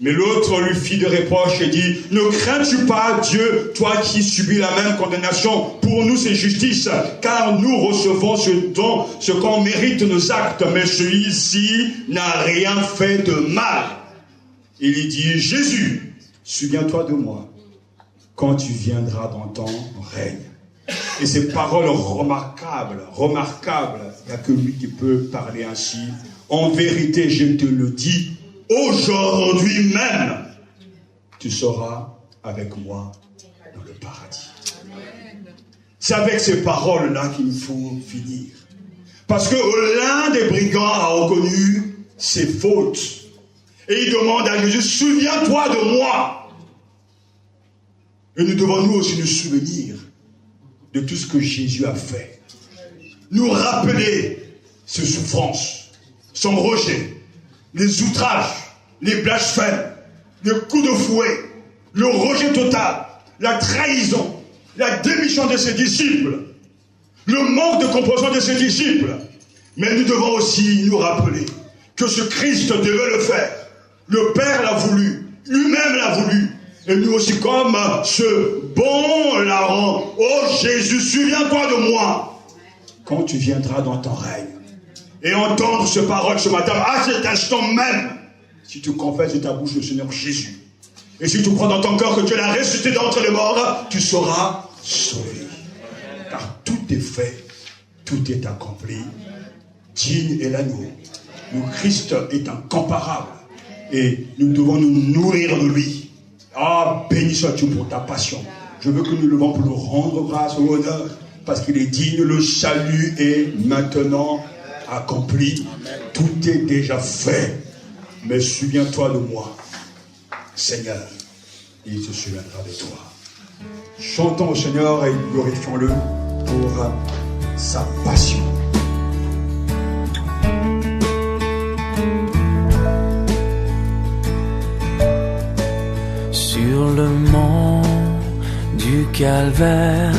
Mais l'autre lui fit des reproches et dit: ne crains-tu pas Dieu, toi qui subis la même condamnation? Pour nous c'est justice, car nous recevons ce qu'on mérite nos actes, mais celui-ci n'a rien fait de mal. Il lui dit: Jésus, souviens-toi de moi quand tu viendras dans ton règne. Et ces paroles remarquables, il n'y a que lui qui peut parler ainsi. En vérité, je te le dis, aujourd'hui même, tu seras avec moi dans le paradis. C'est avec ces paroles-là qu'il faut finir. Parce que l'un des brigands a reconnu ses fautes. Et il demande à Jésus: souviens-toi de moi. Et nous devons nous aussi nous souvenir de tout ce que Jésus a fait. Nous rappeler ses souffrances, son rejet, les outrages, les blasphèmes, les coups de fouet, le rejet total, la trahison, la démission de ses disciples. le manque de compréhension de ses disciples. Mais nous devons aussi nous rappeler que ce Christ devait le faire. Le Père l'a voulu, lui-même l'a voulu. Et nous aussi, comme ce bon larron, oh Jésus, souviens-toi de moi quand tu viendras dans ton règne. Et entendre ce parole ce matin, à cet instant même, si tu confesses de ta bouche le Seigneur Jésus, et si tu crois dans ton cœur que tu l'as ressuscité d'entre les morts, tu seras sauvé. Car tout est fait, tout est accompli. Digne est l'agneau. Le Christ est incomparable. Et nous devons nous nourrir de lui. Ah, béni sois-tu pour ta passion. Je veux que nous levons pour nous rendre grâce au honneur, parce qu'il est digne, le salut est maintenant accompli. Tout est déjà fait. Mais souviens-toi de moi, Seigneur. Il se souviendra de toi. Chantons au Seigneur et glorifions-le pour sa passion. Sur le mont du Calvaire,